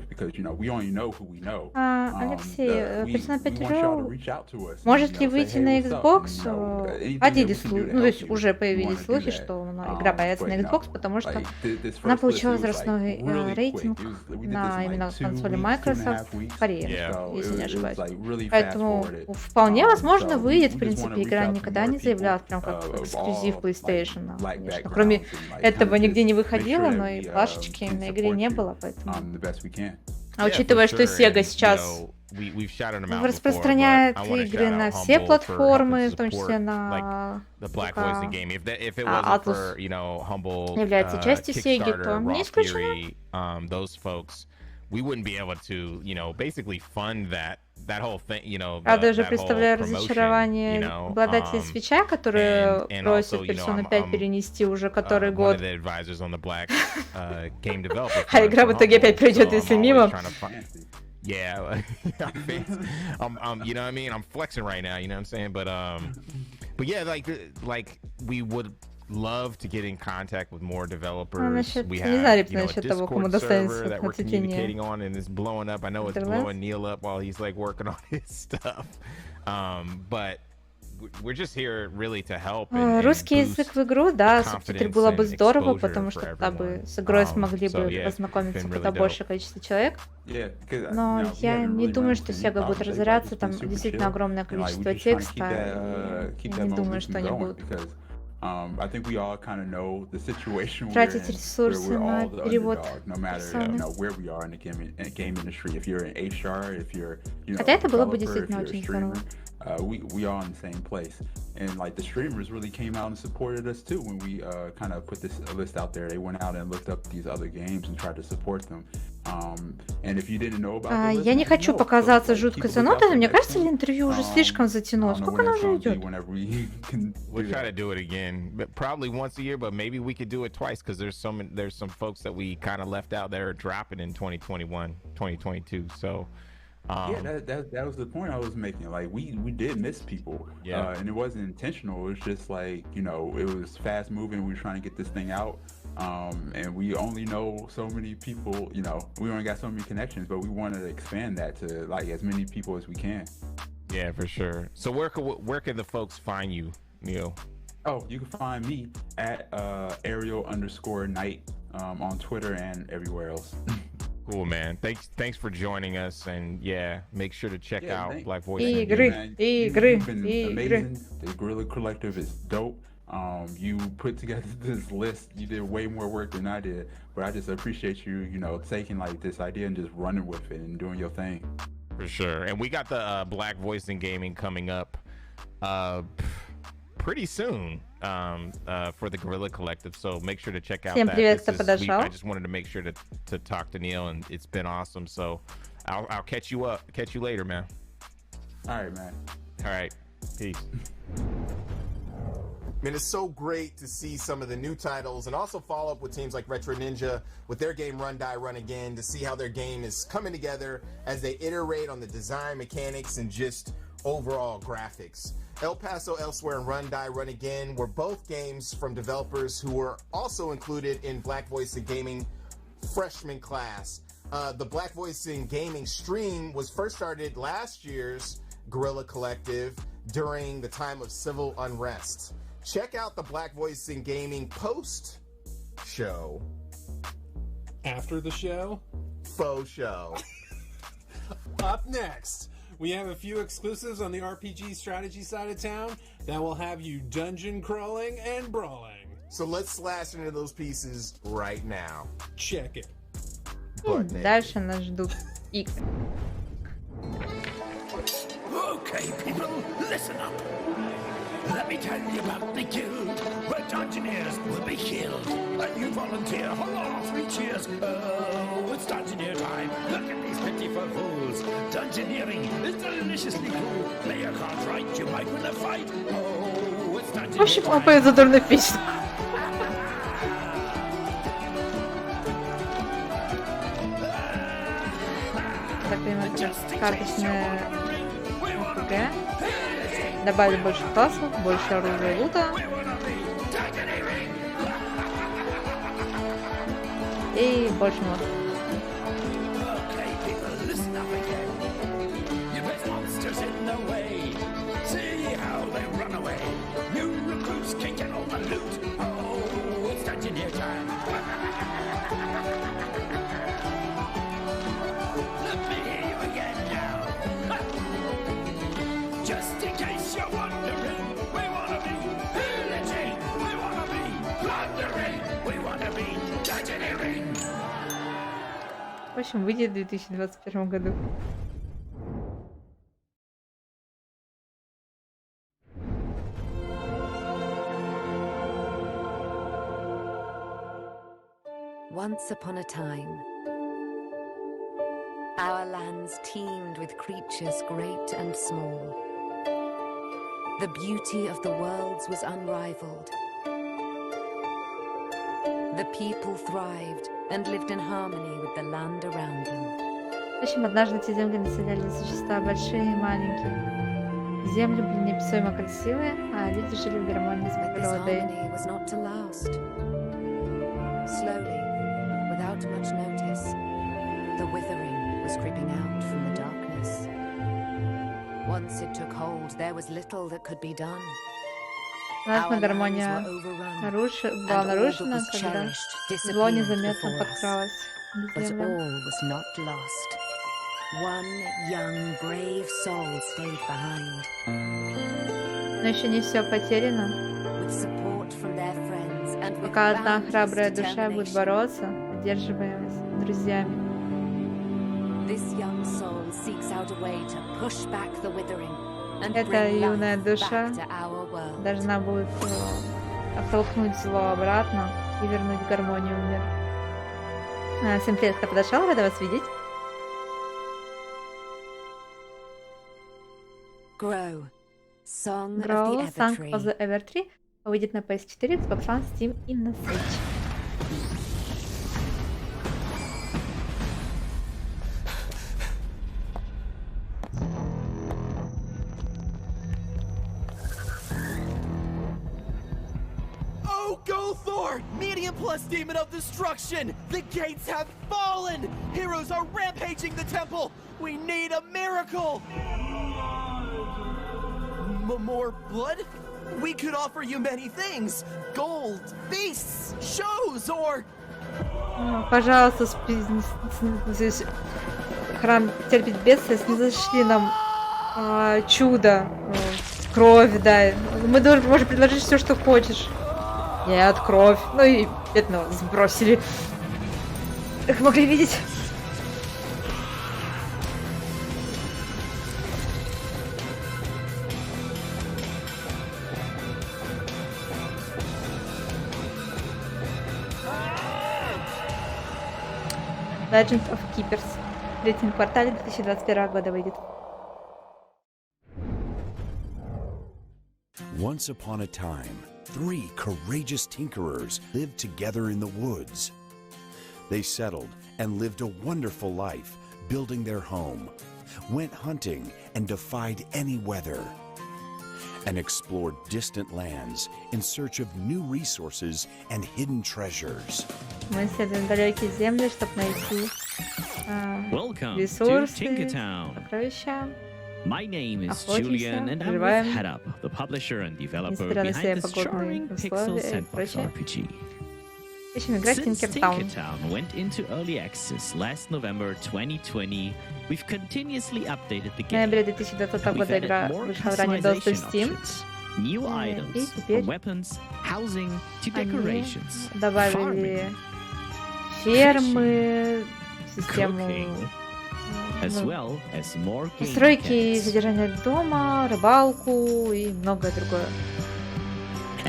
[SPEAKER 13] because, you know, we only know who we know.
[SPEAKER 1] Алексей, Persona 5
[SPEAKER 13] want y'all to
[SPEAKER 1] Royal
[SPEAKER 13] reach out to us.
[SPEAKER 1] может ли
[SPEAKER 13] You know, say,
[SPEAKER 1] выйти
[SPEAKER 13] hey,
[SPEAKER 1] на
[SPEAKER 13] what's up?
[SPEAKER 1] Xbox?
[SPEAKER 13] And, you know, anything
[SPEAKER 1] Ходили
[SPEAKER 13] that we can do
[SPEAKER 1] слухи,
[SPEAKER 13] to
[SPEAKER 1] ну то
[SPEAKER 13] help
[SPEAKER 1] есть
[SPEAKER 13] you,
[SPEAKER 1] уже
[SPEAKER 13] we
[SPEAKER 1] появились
[SPEAKER 13] wanna do
[SPEAKER 1] слухи,
[SPEAKER 13] that.
[SPEAKER 1] что игра появится на
[SPEAKER 13] But no,
[SPEAKER 1] Xbox, потому что
[SPEAKER 13] like, this
[SPEAKER 1] она
[SPEAKER 13] first list,
[SPEAKER 1] получила
[SPEAKER 13] it was, like,
[SPEAKER 1] возрастной
[SPEAKER 13] really
[SPEAKER 1] рейтинг
[SPEAKER 13] quick. We did this
[SPEAKER 1] на
[SPEAKER 13] in,
[SPEAKER 1] именно
[SPEAKER 13] like, 2
[SPEAKER 1] консоли
[SPEAKER 13] weeks,
[SPEAKER 1] Microsoft
[SPEAKER 13] 2.5 weeks.
[SPEAKER 1] в Корее,
[SPEAKER 13] So
[SPEAKER 1] если не
[SPEAKER 13] it was,
[SPEAKER 1] ошибаюсь.
[SPEAKER 13] like, really
[SPEAKER 1] Поэтому
[SPEAKER 13] fast-forwarded.
[SPEAKER 1] вполне возможно
[SPEAKER 13] So
[SPEAKER 1] выйдет, в
[SPEAKER 13] we just
[SPEAKER 1] принципе,
[SPEAKER 13] wanna
[SPEAKER 1] игра
[SPEAKER 13] reach out to
[SPEAKER 1] никогда
[SPEAKER 13] more
[SPEAKER 1] не заявлялась прям
[SPEAKER 13] people,
[SPEAKER 1] как
[SPEAKER 13] of
[SPEAKER 1] эксклюзив
[SPEAKER 13] all,
[SPEAKER 1] PlayStation,
[SPEAKER 13] like, black
[SPEAKER 1] конечно. Кроме
[SPEAKER 13] backgrounds and, like,
[SPEAKER 1] этого
[SPEAKER 13] kind of
[SPEAKER 1] нигде не
[SPEAKER 13] just make
[SPEAKER 1] выходило,
[SPEAKER 13] sure
[SPEAKER 1] но
[SPEAKER 13] that
[SPEAKER 1] и
[SPEAKER 13] we,
[SPEAKER 1] плашечки
[SPEAKER 13] can
[SPEAKER 1] на игре
[SPEAKER 13] support
[SPEAKER 1] не
[SPEAKER 13] you,
[SPEAKER 1] было, поэтому...
[SPEAKER 13] the best we can.
[SPEAKER 1] А учитывая, что Sega сейчас распространяет игры на все платформы, в том числе на ПК, а Atlus является частью Sega, то не исключено.
[SPEAKER 14] We wouldn't be able to, you know, basically fund that whole thing, you know.
[SPEAKER 1] Правда, уже представляю разочарование обладателей свеча, которые просят Persona 5 перенести уже который год. А игра в итоге опять придет, если мимо.
[SPEAKER 14] Yeah, you know what I mean? I'm flexing right now, you know what I'm saying? But yeah, like we would love to get in contact with more developers. We have, you know, a Discord server that we're communicating on, and it's blowing up. I know it's blowing Neil up while he's like working on his stuff. But we're just here really to help.
[SPEAKER 1] Русский язык в игру, да, субтитры было бы здорово, потому что тогда бы с игрой смогли бы познакомиться куда большее количество человек. Но я не думаю, что Sega будет разоряться, там действительно огромное количество текста, и я не думаю, что они будут тратить ресурсы на перевод персоны. Хотя это было бы действительно очень здорово.
[SPEAKER 13] We are in the same place, and like the streamers really came out and supported us too when we kind of put this list out there. They went out and looked up these other games and tried to support them. And if you didn't know about the list,
[SPEAKER 1] я не хочу показаться жуткой занудой, но мне кажется, интервью уже слишком затянулось. Сколько оно уже идет?
[SPEAKER 14] We'll try to do it again, but probably once a year, but maybe we could do it twice because there's some folks that we kind of left out there dropping in 2021, 2022. So.
[SPEAKER 13] Yeah, that was the point I was making. Like we did miss people, and it wasn't intentional. It was just like, you know, it was fast moving. We were trying to get this thing out, and we only know so many people. You know, we only got so many connections, but we wanted to expand that to like as many people as we can.
[SPEAKER 14] Yeah, for sure. So where can the folks find you, Neil?
[SPEAKER 13] Oh, you can find me at Ariel_Knight on Twitter and everywhere else.
[SPEAKER 14] Cool, man. Thanks for joining us, and yeah, make sure to check out Black Voice.
[SPEAKER 13] You've been amazing. The Guerrilla Collective is dope. You put together this list. You did way more work than I did, but I just appreciate you, you know, taking like this idea and just running with it and doing your thing.
[SPEAKER 14] For sure. And we got the Black Voice in Gaming coming up pretty soon for the Guerrilla Collective, so make sure to check out that. I just wanted to make sure to talk to Neil, and it's been awesome, so I'll catch you later, man.
[SPEAKER 13] All right, man.
[SPEAKER 14] All right, peace.
[SPEAKER 2] Man, it's so great to see some of the new titles and also follow up with teams like Retro Ninja with their game Run Die Run Again to see how their game is coming together as they iterate on the design mechanics and just overall graphics. El Paso Elsewhere and Run Die Run Again were both games from developers who were also included in Black Voice in Gaming freshman class. The Black Voice in Gaming stream was first started last year's Guerrilla Collective during the time of civil unrest. Check out the Black Voice in Gaming post show.
[SPEAKER 3] After the show?
[SPEAKER 2] Faux show.
[SPEAKER 3] Up next, we have a few exclusives on the RPG strategy side of town that will have you dungeon crawling and brawling.
[SPEAKER 2] So let's slash into those pieces right now.
[SPEAKER 3] Check it.
[SPEAKER 1] Дальше нас ждут игры.
[SPEAKER 7] Okay, people, listen up. Let me tell you about the guild where dungeoneers will be killed. A new volunteer, hurrah, 3 cheers. Oh, it's Dungeon Dungeoneer time. Look at these pitiful fools. Dungeoneering is deliciously cool. Play your cards right, you might win a fight. Oh, it's
[SPEAKER 1] В общем,
[SPEAKER 7] Dungeoneer
[SPEAKER 1] он
[SPEAKER 7] time.
[SPEAKER 1] поет задорную песню. Так, понимаю, карточная РПГ. Добавили больше классов, больше оружия и лута. И больше монстров.
[SPEAKER 7] Okay, people, listen up again. You place monsters in the way. See how they run away. New recruits can get all the loot. Oh, it's Dungeoneer time. Let me hear you again now. Just in case you're wondering, we wanna be pillaging, we wanna be plundering, we wanna be Dungeoneering.
[SPEAKER 1] В общем, выйдет в 2021 году.
[SPEAKER 15] Once upon a time, our lands teemed with creatures great and small. The beauty of the worlds was unrivaled. The people thrived and lived in harmony with the land around them.
[SPEAKER 1] В общем, однажды эти земли населяли существа большие и маленькие. Земли были неописуемо красивые, а люди жили в гармонии с
[SPEAKER 15] But this
[SPEAKER 1] природой.
[SPEAKER 15] harmony was not to last. Slowly, without much notice, the withering was creeping out from the darkness. Once it took hold, there was little that could be done.
[SPEAKER 1] Наша гармония была нарушена, когда зло незаметно подкралось к
[SPEAKER 15] But
[SPEAKER 1] землям.
[SPEAKER 15] all was not lost. One young, brave soul stayed behind.
[SPEAKER 1] Но еще не все потеряно.
[SPEAKER 15] With support from their friends and with
[SPEAKER 1] Пока одна
[SPEAKER 15] boundless
[SPEAKER 1] храбрая душа будет
[SPEAKER 15] determination,
[SPEAKER 1] бороться, поддерживаемая друзьями.
[SPEAKER 15] this young soul seeks out a way to push back the withering and
[SPEAKER 1] Эта
[SPEAKER 15] bring
[SPEAKER 1] юная
[SPEAKER 15] life
[SPEAKER 1] душа
[SPEAKER 15] back to our world.
[SPEAKER 1] должна будет оттолкнуть зло обратно и вернуть гармонию в мир. Всем привет, кто подошел, рада вас видеть.
[SPEAKER 15] Grow. Song
[SPEAKER 1] Grow,
[SPEAKER 15] of the
[SPEAKER 1] Song
[SPEAKER 15] Evertree.
[SPEAKER 1] of the Evertree выйдет на PS4, Xbox One, Steam и на Switch.
[SPEAKER 16] Oh, Gothor! Medium plus demon of destruction! The gates have fallen! Heroes are rampaging the temple! We need a miracle! More blood? We could offer you many things! Gold, beasts, shows, or...
[SPEAKER 1] Пожалуйста, здесь храм терпит бедствие, снизошли нам чудо, кровь, да. Мы можем предложить все, что хочешь. Нет, кровь. Ну и бедного сбросили. Как могли видеть. Legend of Keepers. В третьем квартале 2021 года выйдет.
[SPEAKER 17] Once upon a time, 3 courageous tinkerers lived together in the woods. They settled and lived a wonderful life, building their home, went hunting and defied any weather, and explored distant lands in search of new resources and hidden treasures.
[SPEAKER 1] Мы исследуем далекие земли, чтобы найти ресурсы, сокровища.
[SPEAKER 18] My name is
[SPEAKER 1] Охотимся,
[SPEAKER 18] Julian, and I'm with
[SPEAKER 1] выживаем.
[SPEAKER 18] Head Up, the publisher and developer
[SPEAKER 1] Несмотря на все
[SPEAKER 18] behind this
[SPEAKER 1] погодные
[SPEAKER 18] charming pixel
[SPEAKER 1] условия и
[SPEAKER 18] sandbox
[SPEAKER 1] прочее.
[SPEAKER 18] RPG.
[SPEAKER 1] Ищем играть
[SPEAKER 18] Since
[SPEAKER 1] Tinkertown.
[SPEAKER 18] Tinkertown went into early access last November 2020, we've continuously updated the
[SPEAKER 1] В
[SPEAKER 18] game.
[SPEAKER 1] ноябре 2020
[SPEAKER 18] We've
[SPEAKER 1] года
[SPEAKER 18] added
[SPEAKER 1] игра
[SPEAKER 18] more
[SPEAKER 1] вышла в ранний доступ
[SPEAKER 18] customization
[SPEAKER 1] Steam.
[SPEAKER 18] options, new items,
[SPEAKER 1] И теперь
[SPEAKER 18] from weapons, housing to
[SPEAKER 1] они
[SPEAKER 18] decorations,
[SPEAKER 1] добавили
[SPEAKER 18] farming,
[SPEAKER 1] фермы, систему
[SPEAKER 18] cooking, as well as more game
[SPEAKER 1] постройки,
[SPEAKER 18] mechanics.
[SPEAKER 1] содержание дома, рыбалку и многое другое.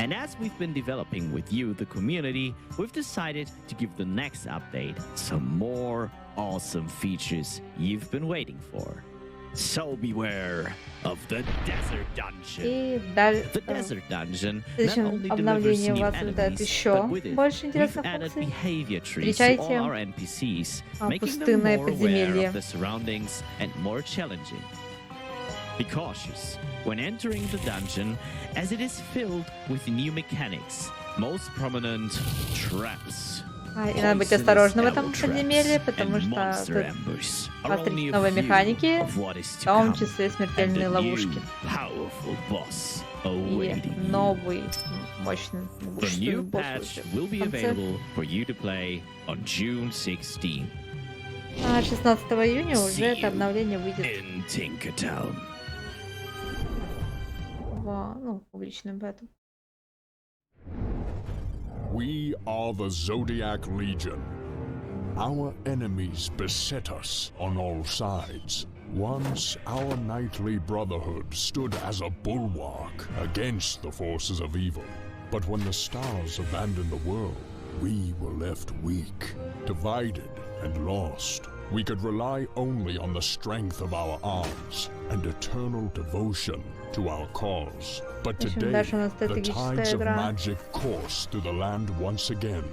[SPEAKER 18] And as we've been developing with you, the community, we've decided to give the next update some more awesome features you've been waiting for. So beware of the Desert Dungeon. The Desert Dungeon not only delivers new enemies, but with it, we've added behavior trees to all our NPCs, making them more aware of the surroundings and more challenging. Be cautious when entering the dungeon, as it is filled with new mechanics, most prominent traps.
[SPEAKER 1] И надо быть осторожным в этом подземелье, потому что тут открыть новые механики, в том числе смертельные ловушки. И новый мощный босс в конце. 16 июня уже это обновление выйдет в публичном бету.
[SPEAKER 19] We are the Zodiac Legion. Our enemies beset us on all sides. Once, our knightly brotherhood stood as a bulwark against the forces of evil. But when the stars abandoned the world, we were left weak, divided and lost. We could rely only on the strength of our arms and eternal devotion to our cause. But today, the tides of magic course through the land once again,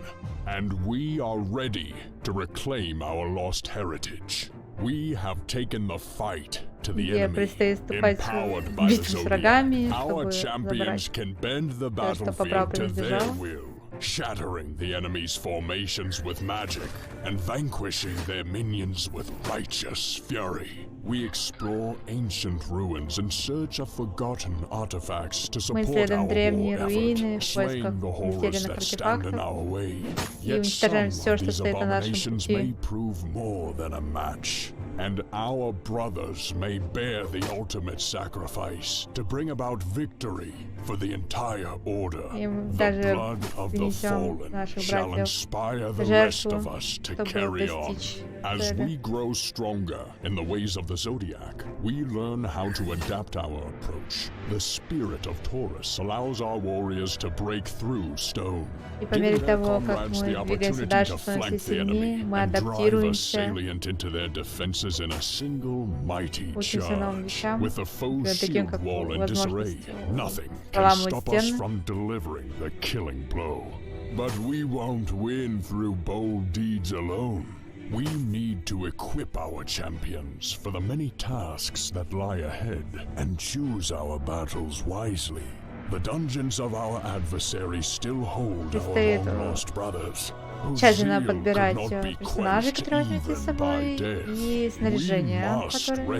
[SPEAKER 19] and we are ready to reclaim our lost heritage. We have taken the fight to the enemy, empowered by the Zodiac. Our champions can bend the battlefield to their will, shattering the enemy's formations with magic and vanquishing their minions with righteous fury. We explore ancient ruins in search of forgotten artifacts to support our war effort, slaying the horrors that stand in our way. Yet some of these abominations may prove more than a match, and our brothers may bear the ultimate sacrifice to bring about victory for the entire order. The blood of the fallen shall inspire the rest of us to carry on. As we grow stronger in the ways of the Zodiac, we learn how to adapt our approach. The spirit of Taurus allows our warriors to break through stone, giving their comrades the opportunity to flank the enemy and drive a salient into their defenses in a single mighty charge. With the foe's shield wall in disarray, nothing can stop us from delivering the killing blow. But we won't win through bold deeds alone. We need to equip our champions for the many tasks that lie ahead and choose our battles wisely. The dungeons of our adversaries still hold our long-lost brothers.
[SPEAKER 1] Тщательно подбирать персонажей, которые возьмете с собой, и снаряжение, которое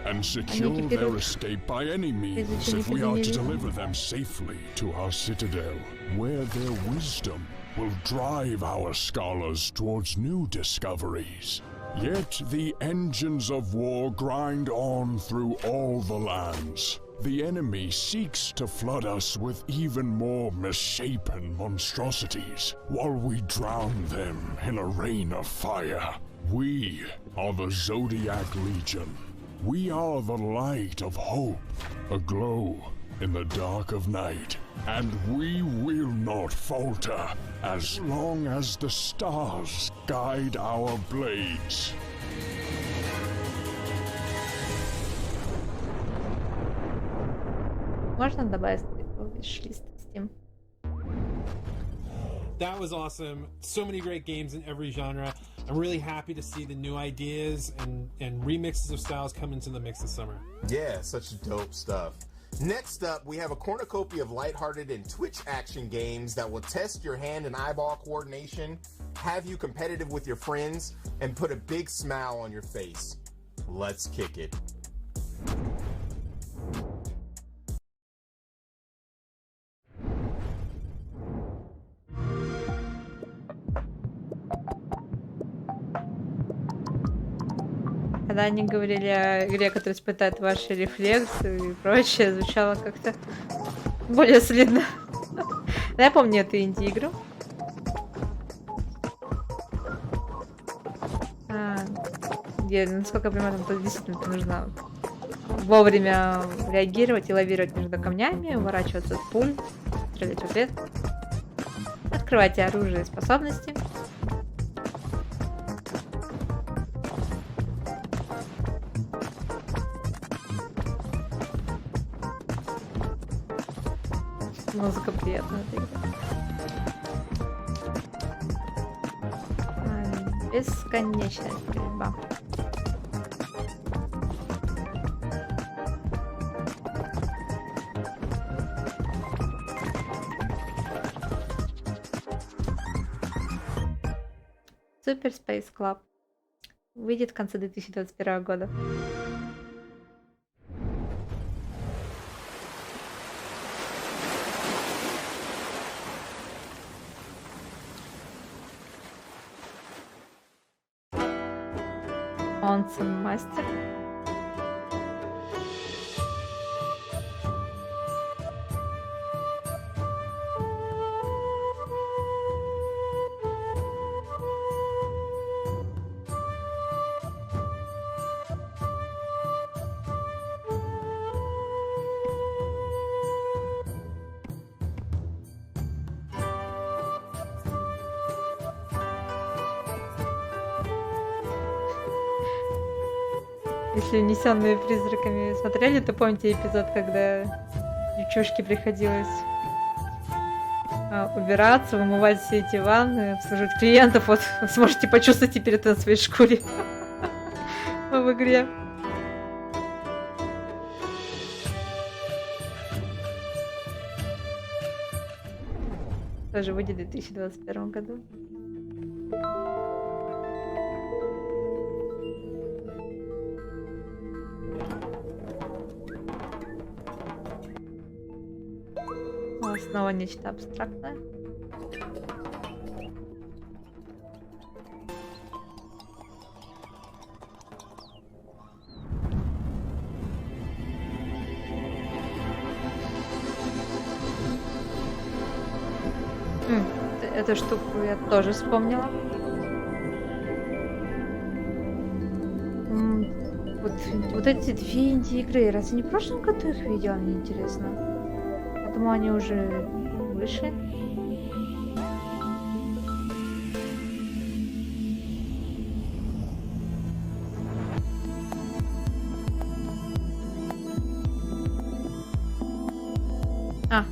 [SPEAKER 1] они экипируют.
[SPEAKER 19] Will drive our scholars towards new discoveries. Yet the engines of war grind on through all the lands. The enemy seeks to flood us with even more misshapen monstrosities, while we drown them in a rain of fire. We are the Zodiac Legion. We are the light of hope, aglow in the dark of night. And we will not falter as long as the stars guide our blades.
[SPEAKER 1] Можно добавить виш-лист Steam?
[SPEAKER 3] That was awesome. So many great games in every genre. I'm really happy to see the new ideas and remixes of styles come into the mix this summer.
[SPEAKER 2] Yeah, such dope stuff. Next up, we have a cornucopia of lighthearted and Twitch action games that will test your hand and eyeball coordination, have you competitive with your friends, and put a big smile on your face. Let's kick it.
[SPEAKER 1] Когда они говорили о игре, которая испытает ваши рефлексы и прочее, звучало как-то более солидно. Да, я помню эту инди-игру. Где, насколько я понимаю, там действительно нужно вовремя реагировать и лавировать между камнями, уворачиваться от пуль. стрелять в ответ. Открывайте оружие и способности. Музыка приятная. Бесконечная стрельба. Super Space Club выйдет в конце 2021 года. Онсен мастер. Если «Унесенные призраками» смотрели, то помните эпизод, когда девчушке приходилось убираться, вымывать все эти ванны, обслуживать клиентов. Вот сможете почувствовать теперь это на своей шкуре в игре. Тоже выйдет в 2021 году. Снова нечто абстрактное. Эту штуку я тоже вспомнила. Вот эти две инди-игры, разве не в прошлом году их видела, мне интересно? Я думаю, они уже вышли.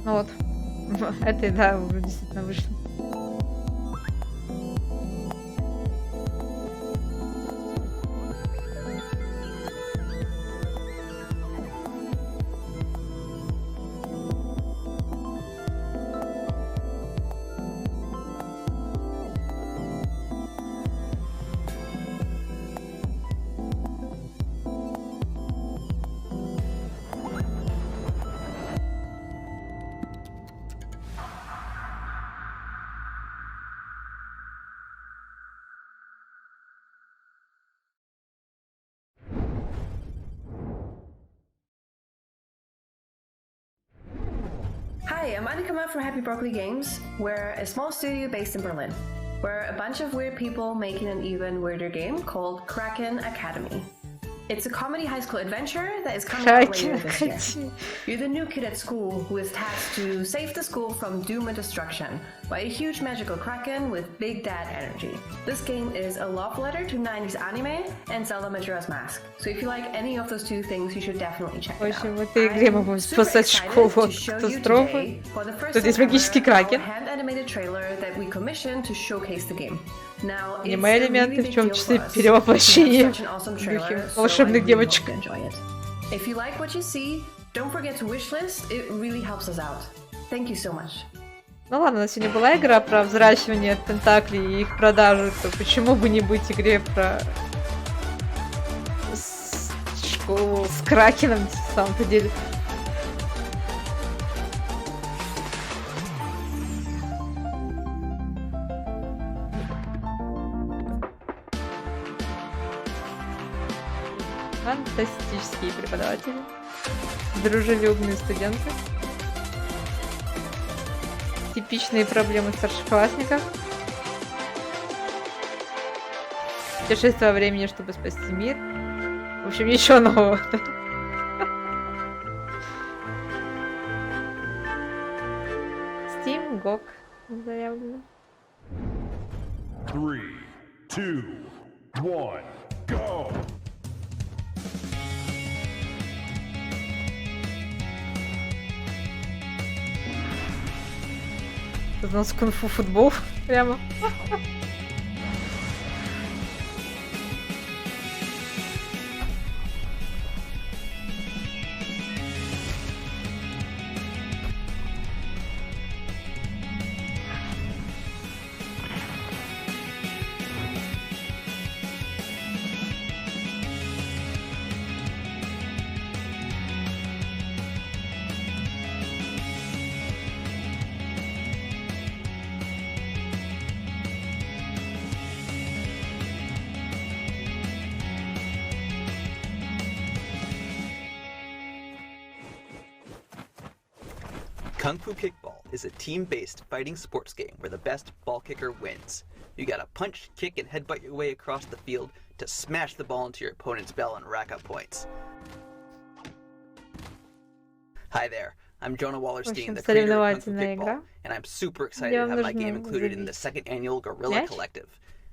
[SPEAKER 1] Ну вот. Это, да, уже действительно вышло.
[SPEAKER 20] Hi, I'm Annika from Happy Broccoli Games. We're a small studio based in Berlin. We're a bunch of weird people making an even weirder game called Kraken Academy. It's a comedy high school adventure that is coming out later this year. You're the new kid at school who is tasked to save the school from doom and destruction by a huge magical kraken with big dad energy. This game is a love letter to 90s anime and Zelda Majora's Mask. So if you like any of those two things, you should definitely check it out.
[SPEAKER 1] В этой игре мы будем спасать школу от катастрофы. Тут есть магический кракен.
[SPEAKER 20] Hand-animated trailer that we commissioned to showcase the game. Now,
[SPEAKER 1] Аниме-элементы, в том числе перевоплощение волшебных девочек.
[SPEAKER 20] If you like what you see, don't forget to wishlist. It really helps us out. Thank you so much.
[SPEAKER 1] Ну ладно, у нас сегодня была игра про взращивание тентаклей и их продажу, то почему бы не быть игре про школу с кракеном, на самом-то деле. Фантастические преподаватели, дружелюбные студенты, типичные проблемы старшеклассников, путешествие во времени, чтобы спасти мир. В общем, ничего нового. Ван Гог заявлено.
[SPEAKER 19] 3, 2, 1, go!
[SPEAKER 1] Тут у нас кунг-фу футбол прямо.
[SPEAKER 21] Kung Fu Kickball is a team-based fighting sports game where the best ball kicker wins. You gotta punch, kick, and headbutt your way across the field to smash the ball into your opponent's bell and rack up points. Hi there, I'm Jonah Wallerstein, the creator of Kung Fu Kickball, and I'm super excited to have my game included in the second annual Guerrilla Collective.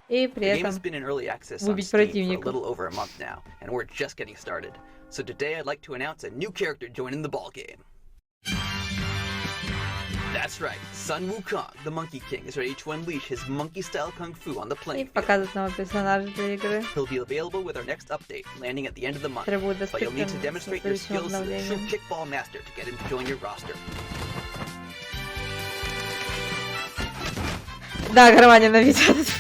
[SPEAKER 21] The game has been in early access on Steam for a little over a month now, and we're just getting started. So today I'd like to announce a new character joining the ball game. That's right, Sun Wukong, the Monkey King, is ready to unleash his monkey-style kung fu on the playing field. He'll be available with our next update, landing at the end of the month, but you'll need to demonstrate your skills as a true kickball master to get him to join your roster.
[SPEAKER 1] Да, Германия ненавидит.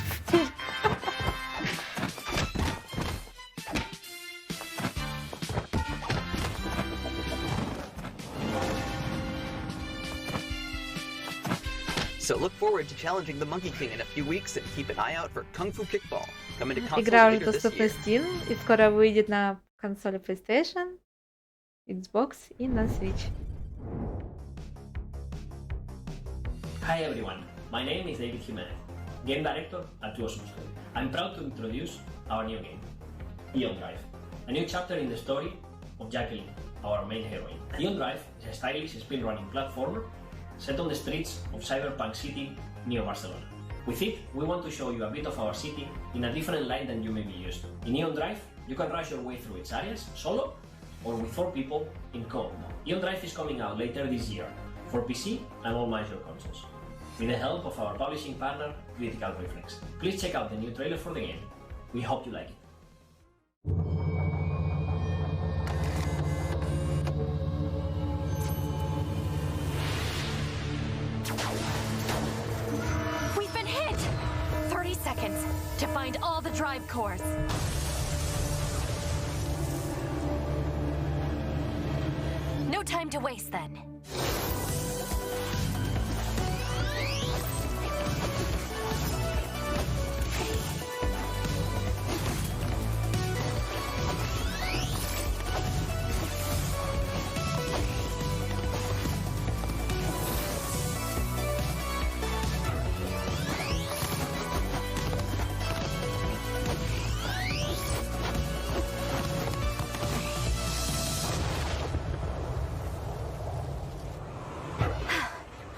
[SPEAKER 21] So look forward to challenging the Monkey King in a few weeks and keep an eye out for Kung Fu Kickball, coming to consoles
[SPEAKER 1] Игра уже
[SPEAKER 21] later this
[SPEAKER 1] доступна
[SPEAKER 21] year.
[SPEAKER 1] Steam и скоро выйдет на консоли PlayStation, Xbox и на Switch.
[SPEAKER 22] Hi everyone, my name is David Jimenez, game director at Two Awesome Studio. I'm proud to introduce our new game, Eon Drive, a new chapter in the story of Jacqueline, our main heroine. Eon Drive is a stylish speedrunning platformer set on the streets of Cyberpunk City near Barcelona. With it, we want to show you a bit of our city in a different light than you may be used to. In Eon Drive, you can rush your way through its areas solo or with 4 people in co-op mode. Eon Drive is coming out later this year for PC and all major consoles, with the help of our publishing partner, Critical Reflex. Please check out the new trailer for the game. We hope you like it.
[SPEAKER 23] We've been hit! 30 seconds to find all the drive cores. No time to waste then.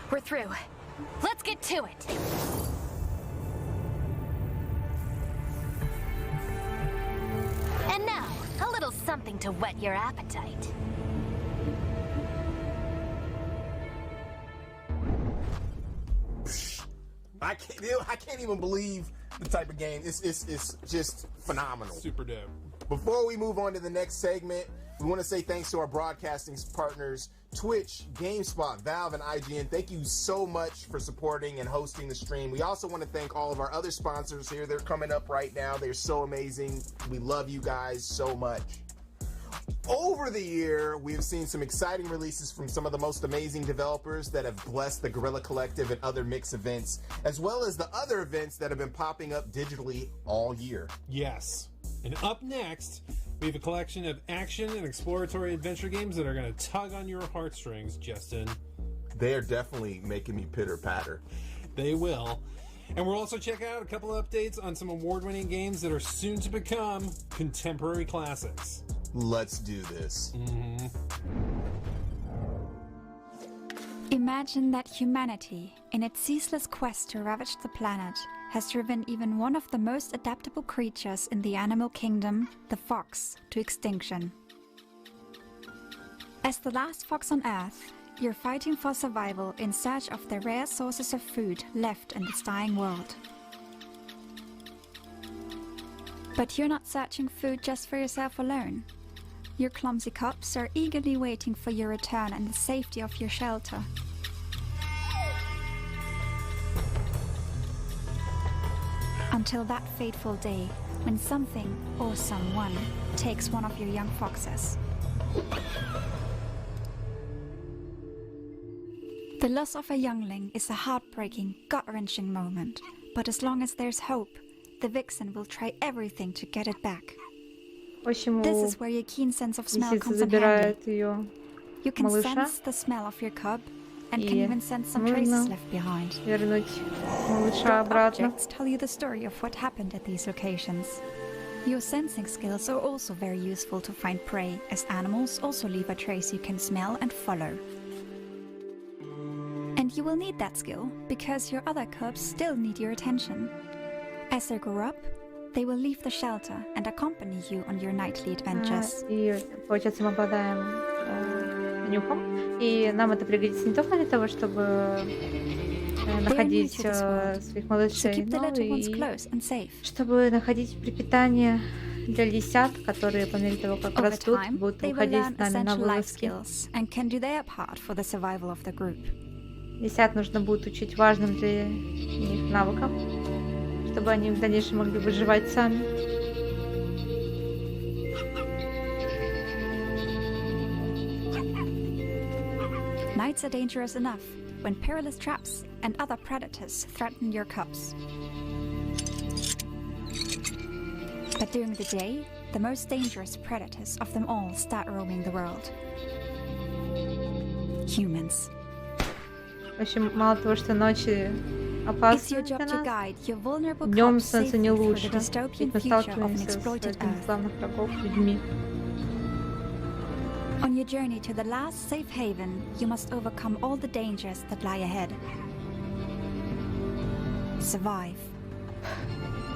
[SPEAKER 23] We're through. Let's get to it. And now, a little something to whet your appetite.
[SPEAKER 2] I can't even believe the type of game. It's just phenomenal.
[SPEAKER 3] Super dope.
[SPEAKER 2] Before we move on to the next segment, we want to say thanks to our broadcasting partners, Twitch, GameSpot, Valve, and IGN. Thank you so much for supporting and hosting the stream. We also want to thank all of our other sponsors here. They're coming up right now. They're so amazing. We love you guys so much. Over the year, we've seen some exciting releases from some of the most amazing developers that have blessed the Guerrilla Collective and other mix events, as well as the other events that have been popping up digitally all year.
[SPEAKER 3] Yes. And up next, we have a collection of action and exploratory adventure games that are going to tug on your heartstrings, Justin.
[SPEAKER 2] They're definitely making me pitter-patter.
[SPEAKER 3] They will. And we'll also check out a couple of updates on some award-winning games that are soon to become contemporary classics.
[SPEAKER 4] Imagine that humanity, in its ceaseless quest to ravage the planet, has driven even one of the most adaptable creatures in the animal kingdom, the fox, to extinction. As the last fox on Earth, you're fighting for survival in search of the rare sources of food left in this dying world. But you're not searching food just for yourself alone. Your clumsy cubs are eagerly waiting for your return and the safety of your shelter. Until that fateful day, when something or someone takes one of your young foxes. The loss of a youngling is a heartbreaking, gut-wrenching moment, but as long as there's hope, the vixen will try everything to get it back. This is where your keen sense of smell comes in handy. You can sense the smell of your cub and can even sense some traces left behind. Dropped objects tell you the story of what happened at these locations. Your sensing skills are also very useful to find prey, as animals also leave a trace you can smell and follow. And you will need that skill, because your other cubs still need your attention. As they grow up, they will leave the shelter and accompany you on your nightly adventures.
[SPEAKER 1] И получается, мы обладаем нюхом, и нам это пригодится не только для того, чтобы находить своих малышей, но и чтобы находить пропитание для лисят, которые по мере того, как растут, будут выходить с нами на вылазки. Лисят нужно будет учить важным для них навыкам, чтобы они в дальнейшем могли выживать сами.
[SPEAKER 4] Nights are dangerous enough when perilous traps and other predators threaten your cubs. But during the day, the most dangerous predators of them all start roaming the world. Humans.
[SPEAKER 1] В общем, мало того, что ночи опасны для нас, днем становится не лучше, ведь мы сталкиваемся с одним из главных врагов — людьми.
[SPEAKER 4] On your journey to the last safe haven, you must overcome all the dangers that lie ahead. Survive.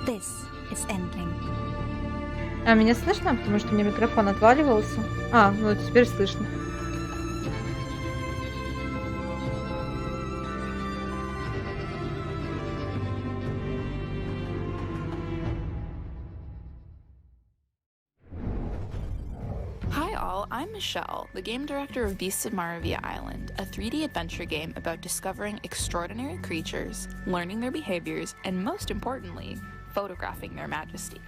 [SPEAKER 4] This is Endling.
[SPEAKER 1] А меня слышно? Потому что у меня микрофон отваливался. А, ну теперь слышно.
[SPEAKER 5] I'm Michelle, the game director of Beasts of Maravilla Island, a 3D adventure game about discovering extraordinary creatures, learning their behaviors, and most importantly, photographing their majesty.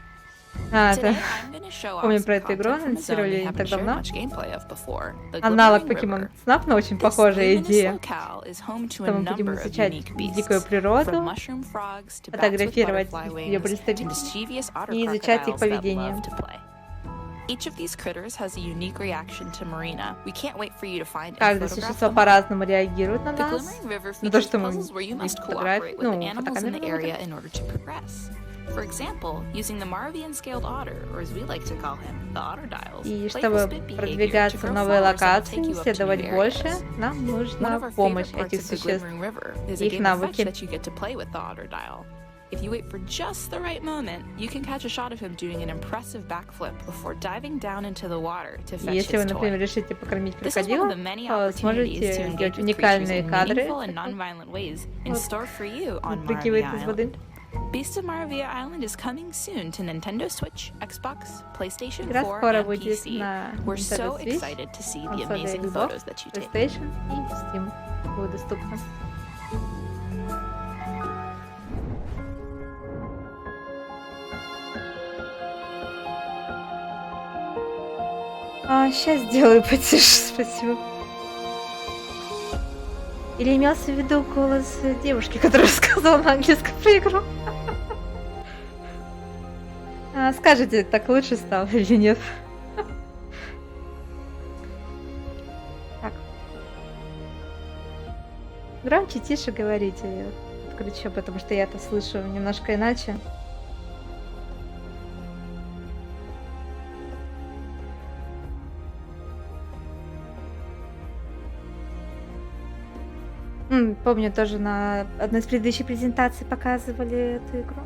[SPEAKER 5] Today, I'm going to show off some content from a zone we haven't shown much gameplay of before, the
[SPEAKER 1] Аналог
[SPEAKER 5] Glimmering
[SPEAKER 1] Pokemon
[SPEAKER 5] River.
[SPEAKER 1] Snap, но очень
[SPEAKER 5] This
[SPEAKER 1] похожая
[SPEAKER 5] luminous
[SPEAKER 1] идея.
[SPEAKER 5] locale is home to
[SPEAKER 1] Что
[SPEAKER 5] a
[SPEAKER 1] мы будем
[SPEAKER 5] number of
[SPEAKER 1] изучать
[SPEAKER 5] unique beasts,
[SPEAKER 1] дикую природу,
[SPEAKER 5] from mushroom frogs to bats with
[SPEAKER 1] фотографировать
[SPEAKER 5] butterfly
[SPEAKER 1] ее
[SPEAKER 5] wings to
[SPEAKER 1] представителей
[SPEAKER 5] mischievous otter
[SPEAKER 1] и изучать их
[SPEAKER 5] crocodiles that
[SPEAKER 1] поведение.
[SPEAKER 5] love to play. Each of these critters has a unique reaction to Marina. We can't wait for you to find and
[SPEAKER 1] Каждое
[SPEAKER 5] photograph
[SPEAKER 1] существо
[SPEAKER 5] them.
[SPEAKER 1] по-разному реагирует на
[SPEAKER 5] The
[SPEAKER 1] нас.
[SPEAKER 5] Glimmering River
[SPEAKER 1] На то,
[SPEAKER 5] features
[SPEAKER 1] что мы
[SPEAKER 5] puzzles where you
[SPEAKER 1] их
[SPEAKER 5] must cooperate with the animals in the
[SPEAKER 1] фотокамеру
[SPEAKER 5] area in order to progress. For example, using the Maravian scaled otter, or as we like to call him, the otter dials,
[SPEAKER 1] И
[SPEAKER 5] playful
[SPEAKER 1] чтобы
[SPEAKER 5] spit behavior to
[SPEAKER 1] продвигаться в
[SPEAKER 5] grow
[SPEAKER 1] новые
[SPEAKER 5] flowers that will take
[SPEAKER 1] локации,
[SPEAKER 5] you up to
[SPEAKER 1] исследовать
[SPEAKER 5] new
[SPEAKER 1] больше,
[SPEAKER 5] areas.
[SPEAKER 1] нам
[SPEAKER 5] One of
[SPEAKER 1] нужна
[SPEAKER 5] our
[SPEAKER 1] помощь
[SPEAKER 5] favorite parts
[SPEAKER 1] этих
[SPEAKER 5] of the
[SPEAKER 1] существ,
[SPEAKER 5] Glimmering River is a
[SPEAKER 1] их
[SPEAKER 5] game of fetch
[SPEAKER 1] навыки.
[SPEAKER 5] that you get to play with the otter dial. If you wait for just the right moment, you can catch a shot of him doing an impressive backflip before diving down into the water to fetch
[SPEAKER 1] Если вы,
[SPEAKER 5] his
[SPEAKER 1] например,
[SPEAKER 5] toy.
[SPEAKER 1] решите покормить
[SPEAKER 5] This is one
[SPEAKER 1] крокодила,
[SPEAKER 5] of the many
[SPEAKER 1] то
[SPEAKER 5] opportunities to
[SPEAKER 1] сможете
[SPEAKER 5] engage
[SPEAKER 1] делать
[SPEAKER 5] with creatures
[SPEAKER 1] уникальные
[SPEAKER 5] in
[SPEAKER 1] кадры,
[SPEAKER 5] meaningful and non-violent ways in store for you on
[SPEAKER 1] выпрыгивает
[SPEAKER 5] Maravilla
[SPEAKER 1] из воды.
[SPEAKER 5] Island. Beasts of Maravilla Island is coming soon to Nintendo Switch, Xbox, PlayStation
[SPEAKER 1] Игра
[SPEAKER 5] 4,
[SPEAKER 1] скоро
[SPEAKER 5] and
[SPEAKER 1] будет
[SPEAKER 5] PC.
[SPEAKER 1] на
[SPEAKER 5] We're so
[SPEAKER 1] Nintendo Switch,
[SPEAKER 5] excited to see the
[SPEAKER 1] консоли
[SPEAKER 5] amazing
[SPEAKER 1] Xbox,
[SPEAKER 5] photos that you take.
[SPEAKER 1] PlayStation и Steam будут доступны. Сейчас сделаю потише, спасибо. Или имелся в виду голос девушки, которая рассказывала на английском про игру? Скажите, так лучше стало или нет? Так. Громче, тише говорите. Я отключу, потому что я-то слышу немножко иначе. Помню, тоже на одной из предыдущих презентаций показывали эту игру.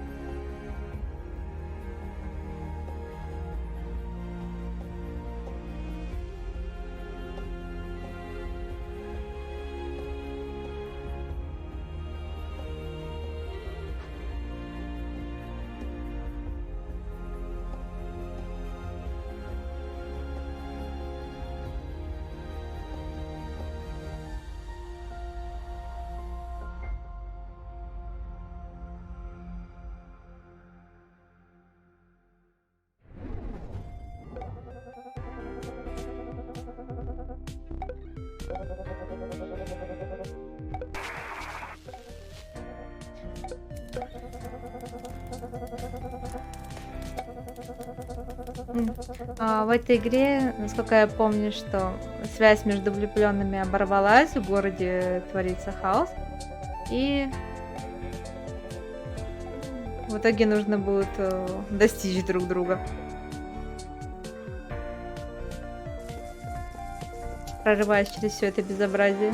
[SPEAKER 1] В этой игре, насколько я помню, что связь между влюбленными оборвалась, в городе творится хаос, и в итоге нужно будет достичь друг друга, прорываясь через все это безобразие.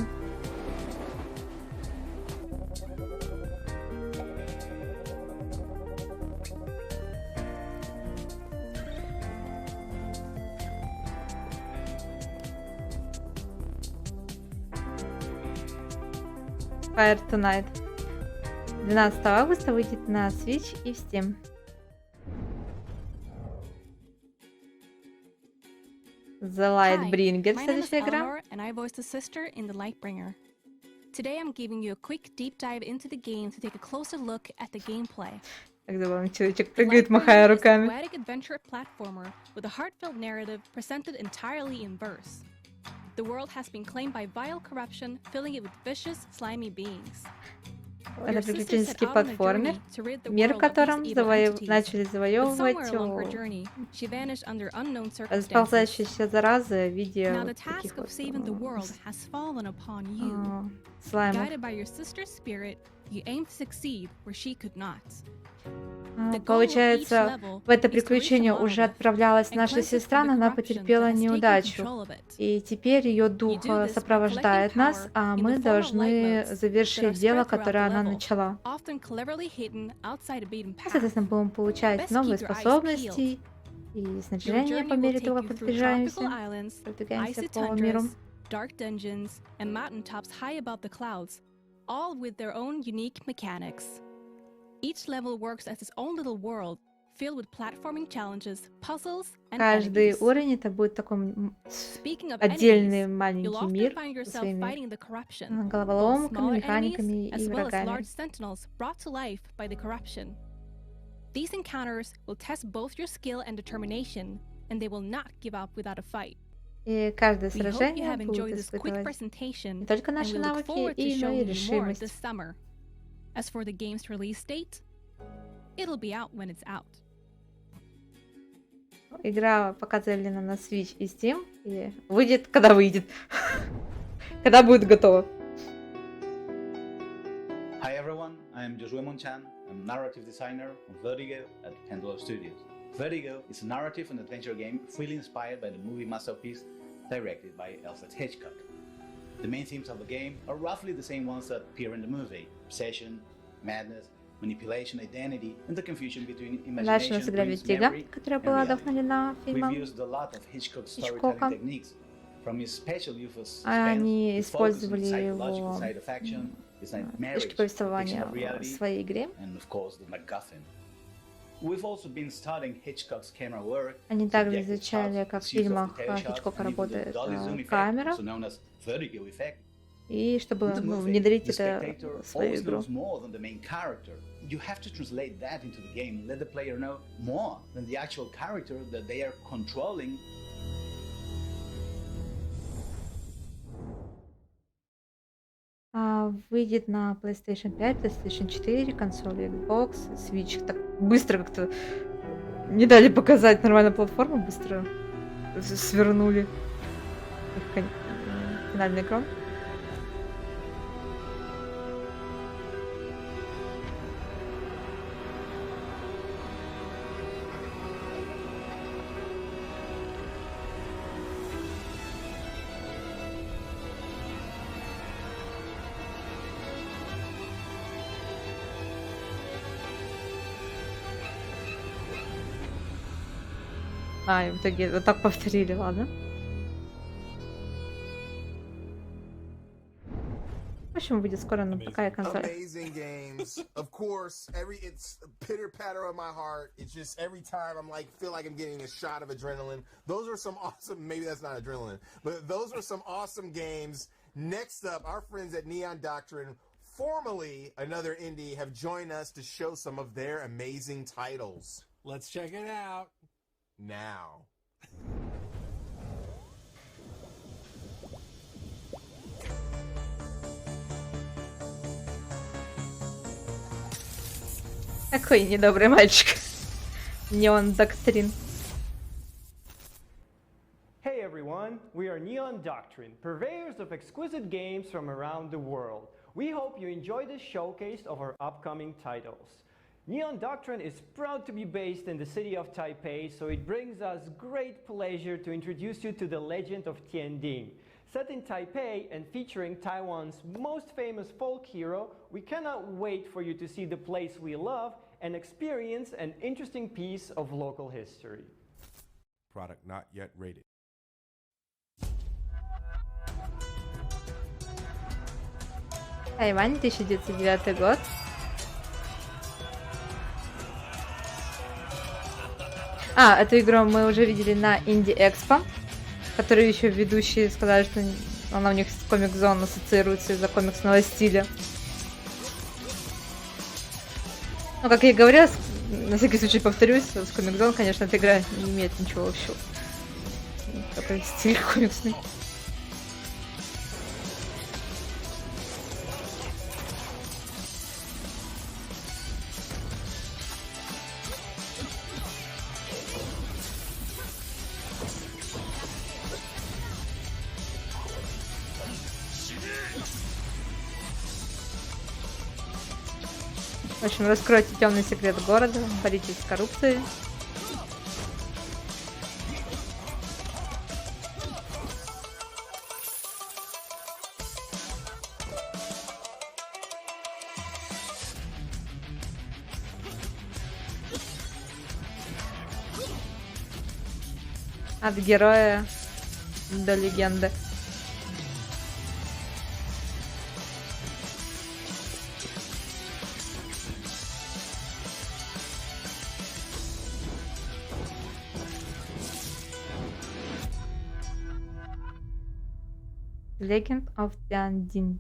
[SPEAKER 1] Fire Tonight. 12 августа выйдет на Switch и в Steam. The Lightbringer, следующая игра.
[SPEAKER 6] And I voiced the sister in The Lightbringer. Today I'm giving you a quick deep dive into the game to take a closer look at the gameplay.
[SPEAKER 1] Так забавно, человечек прыгает, махая руками.
[SPEAKER 6] A poetic adventure platformer with a heartfelt narrative presented entirely in verse. The world has been claimed by vile corruption, filling it with vicious, slimy beings.
[SPEAKER 1] Это приключенческий платформер, мир в котором начали завоевывать расползающиеся заразы в виде таких вот слаймов. Получается, в это приключение уже отправлялась наша сестра, но она потерпела неудачу. И теперь ее дух сопровождает нас, а мы должны завершить дело, которое она начала. Соответственно, будем получать новые способности и снаряжение по мере того, как продвигаемся по миру.
[SPEAKER 6] Each level works as its own little world, filled with platforming challenges, puzzles, and
[SPEAKER 1] Каждый уровень это будет такой отдельный маленький мир со своими головоломками, механиками и врагами.
[SPEAKER 6] These encounters will test both your skill and determination, and they will not give up without a fight.
[SPEAKER 1] И каждое сражение будет испытывать не только наши навыки и мои решимость.
[SPEAKER 6] As for the game's release date, it'll be out when it's out.
[SPEAKER 1] Игра пока заявлена на Switch и Steam, и выйдет, когда выйдет. Когда будет готово.
[SPEAKER 8] Hi everyone, I'm Josué Monchan. I'm narrative designer of Vertigo at Pendulum Studios. Vertigo is a narrative and adventure game freely inspired by the movie masterpiece directed by Alfred Hitchcock. The main themes of the game are roughly the same ones that appear in the movie: obsession, madness, manipulation, identity, and the confusion between imagination, dreams, memory, and reality. We've used a lot of Hitchcock's storytelling techniques, from his special use of suspense, his focus on the psychological side of action, his marriage, fiction of reality, and of course the MacGuffin. We've also been studying Hitchcock's camera work.
[SPEAKER 1] Они также изучали, как в фильмах Хичкока работает камера, и чтобы внедрить это в свою игру.
[SPEAKER 8] You have to translate that into the game and let the player know more than the actual character that they are controlling.
[SPEAKER 1] Выйдет на PlayStation 5, PlayStation 4, консоли Xbox, Switch. Так быстро как-то не дали показать нормальную платформу, быстро свернули финальный экран. А, и в итоге вот так повторили, ладно. В общем, будет скоро на ПК и консоль.
[SPEAKER 2] Amazing games. Of course, it's pitter patter on my heart. It's just every time I'm like, feel like I'm getting a shot of adrenaline. Those are some awesome, maybe that's not adrenaline, but those are some awesome games. Next up, our friends at Neon Doctrine, formerly another indie, have joined us to show some of their amazing titles.
[SPEAKER 3] Let's check it out.
[SPEAKER 2] Now.
[SPEAKER 1] Какой недобрый мальчик. Neon Doctrine.
[SPEAKER 10] Hey everyone, we are Neon Doctrine, purveyors of exquisite games from around the world. We hope you enjoy this showcase of our upcoming titles. Neon Doctrine is proud to be based in the city of Taipei, so it brings us great pleasure to introduce you to the legend of Tianding. Set in Taipei and featuring Taiwan's most famous folk hero, we cannot wait for you to see the place we love and experience an interesting piece of local history.
[SPEAKER 11] Product not yet rated.
[SPEAKER 1] Тайвань, 1909 год. А, эту игру мы уже видели на Indie Expo, которые еще ведущие сказали, что она у них с Comic Zone ассоциируется из-за комиксного стиля. Ну, как я и говорила, на всякий случай повторюсь, с Comic Zone, конечно, эта игра не имеет ничего общего. Такой стиль комиксный. В общем, раскройте темный секрет города, боритесь с коррупцией. От героя до легенды. Legend of Tianding.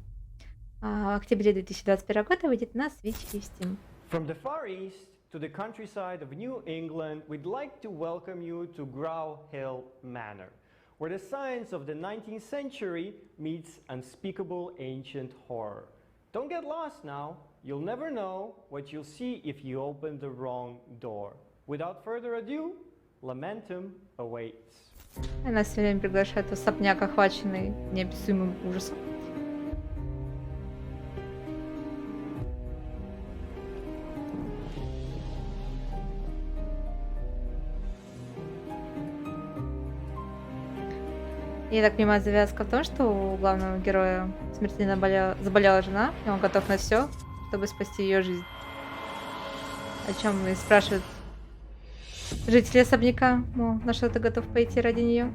[SPEAKER 1] В октябре 2021 года выйдет на Switch и Steam.
[SPEAKER 10] From the Far East to the countryside of New England, we'd like to welcome you to Grow Hill Manor, where the science of the 19th century meets unspeakable ancient horror. Don't get lost now. You'll never know what you'll see if you open the wrong door. Without further ado, Lamentum awaits.
[SPEAKER 1] Нас все время приглашают в особняк, охваченный неописуемым ужасом. Я так понимаю, завязка в том, что у главного героя смертельно заболела жена, и он готов на все, чтобы спасти ее жизнь. О чем и спрашивают жители особняка, мол, на что ты готов пойти ради нее?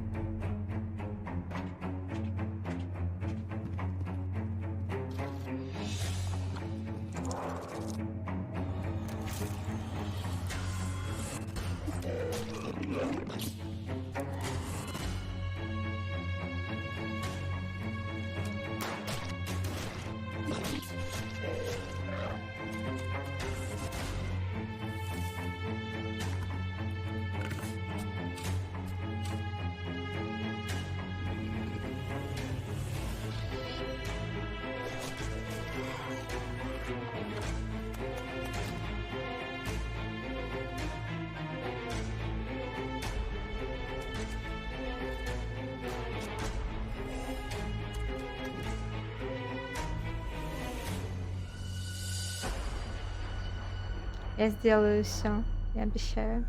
[SPEAKER 1] Я сделаю все, я обещаю.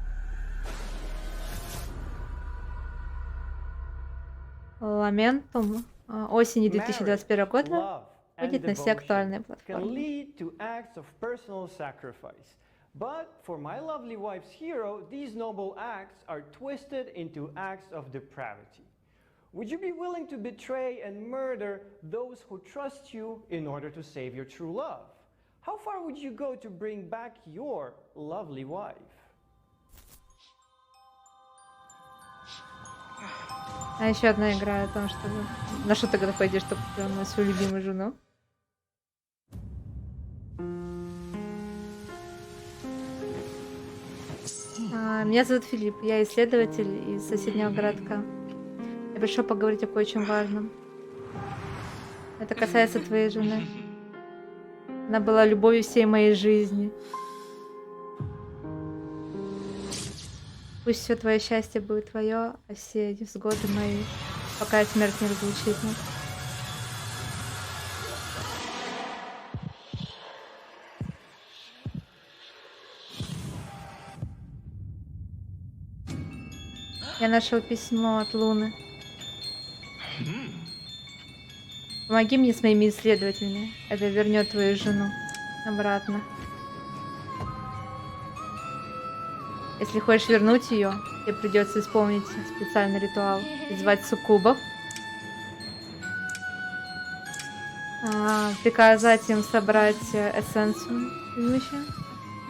[SPEAKER 1] Ламентум осени 2021 года выйдет на все актуальные платформы.
[SPEAKER 10] But for my lovely wife's hero, these noble acts are twisted into acts of depravity. Would you be willing to betray and murder those who trust you in order to save your true love? How far would you go to bring back your lovely wife?
[SPEAKER 1] А еще одна игра о том, что на что ты когда пойдешь, чтобы на свою любимую жену. Меня зовут Филипп, я исследователь из соседнего городка. Я пришел поговорить о кое-чем важном. Это касается твоей жены. Она была любовью всей моей жизни. Пусть все твое счастье будет твое, а все невзгоды мои, пока смерть не разлучит нас. Я нашел письмо от Луны. Помоги мне с моими исследователями. Это вернет твою жену обратно. Если хочешь вернуть ее, тебе придется исполнить специальный ритуал. Призвать суккубов. Приказать им собрать эссенцию из мужчин.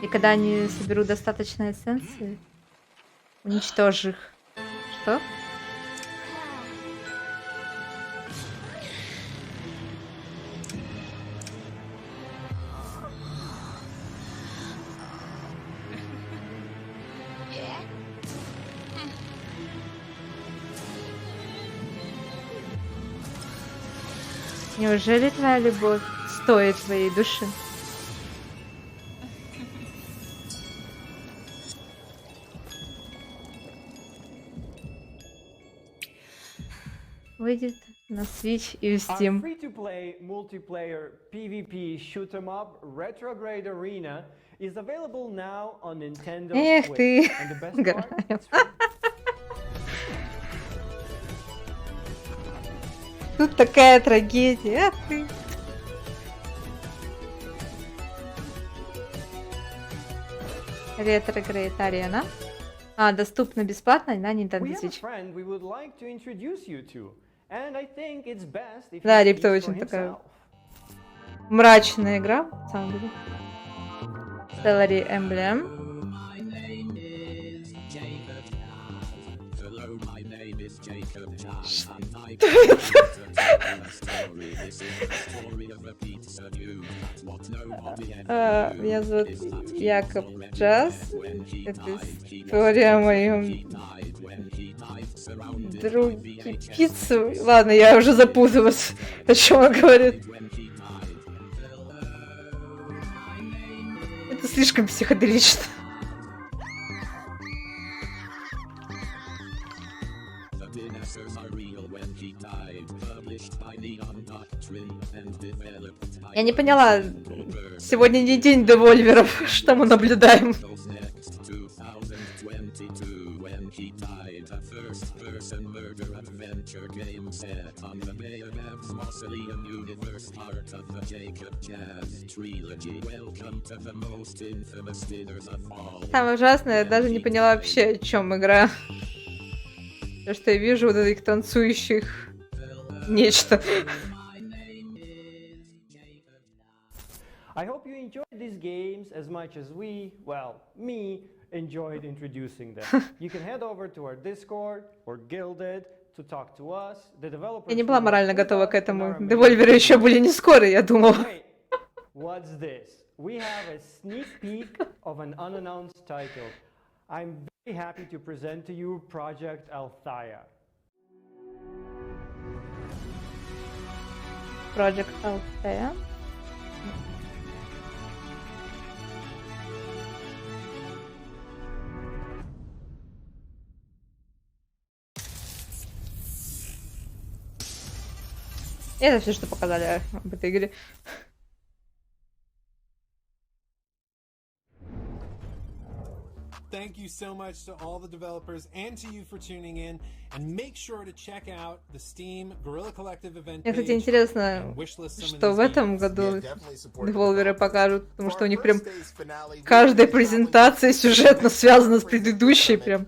[SPEAKER 1] И когда они соберут достаточно эссенции, уничтожь их. Что? Неужели твоя любовь стоит твоей души? Выйдет на Switch и в Steam.
[SPEAKER 10] Free-to-play multiplayer PvP shoot 'em up Retrograde Arena is available now on Nintendo
[SPEAKER 1] Эх
[SPEAKER 10] Switch.
[SPEAKER 1] ты,
[SPEAKER 10] And the best part,
[SPEAKER 1] тут такая трагедия. Ах ты. Retrograde Arena. Доступно бесплатно на Nintendo Switch. Да, Рипто очень такая мрачная игра, на самом деле. Celery Emblem. Меня зовут Якоб Джаз. Это история о моем друге пиццу. Ладно, я уже запуталась, о чем он говорит. Это слишком психоделично. Я не поняла, сегодня не день девольверов, что мы наблюдаем. Самое ужасное, я даже не поняла вообще, о чем игра. То, что я вижу вот этих танцующих нечто.
[SPEAKER 10] I hope you enjoyed these games as much as we, well, me, enjoyed introducing them. You can head over to our Discord or Guilded to talk to us. The developers.
[SPEAKER 1] Я не была морально готова к этому. Девольверы еще были не скоро, я думала.
[SPEAKER 10] What's this? We have a sneak peek of an unannounced title. I'm very happy to present to you Project Althea.
[SPEAKER 1] Project Althea. Это все, что показали об этой игре.
[SPEAKER 3] Thank you so much to all the developers and to you for tuning in. And make sure to check out the Steam Guerrilla Collective event
[SPEAKER 1] Мне, кстати,
[SPEAKER 3] page
[SPEAKER 1] интересно,
[SPEAKER 3] and wishlist some of
[SPEAKER 1] что в
[SPEAKER 3] these
[SPEAKER 1] этом
[SPEAKER 3] games.
[SPEAKER 1] году девелоперы покажут, потому что у них прям каждая презентация сюжетно связана с предыдущей, прям.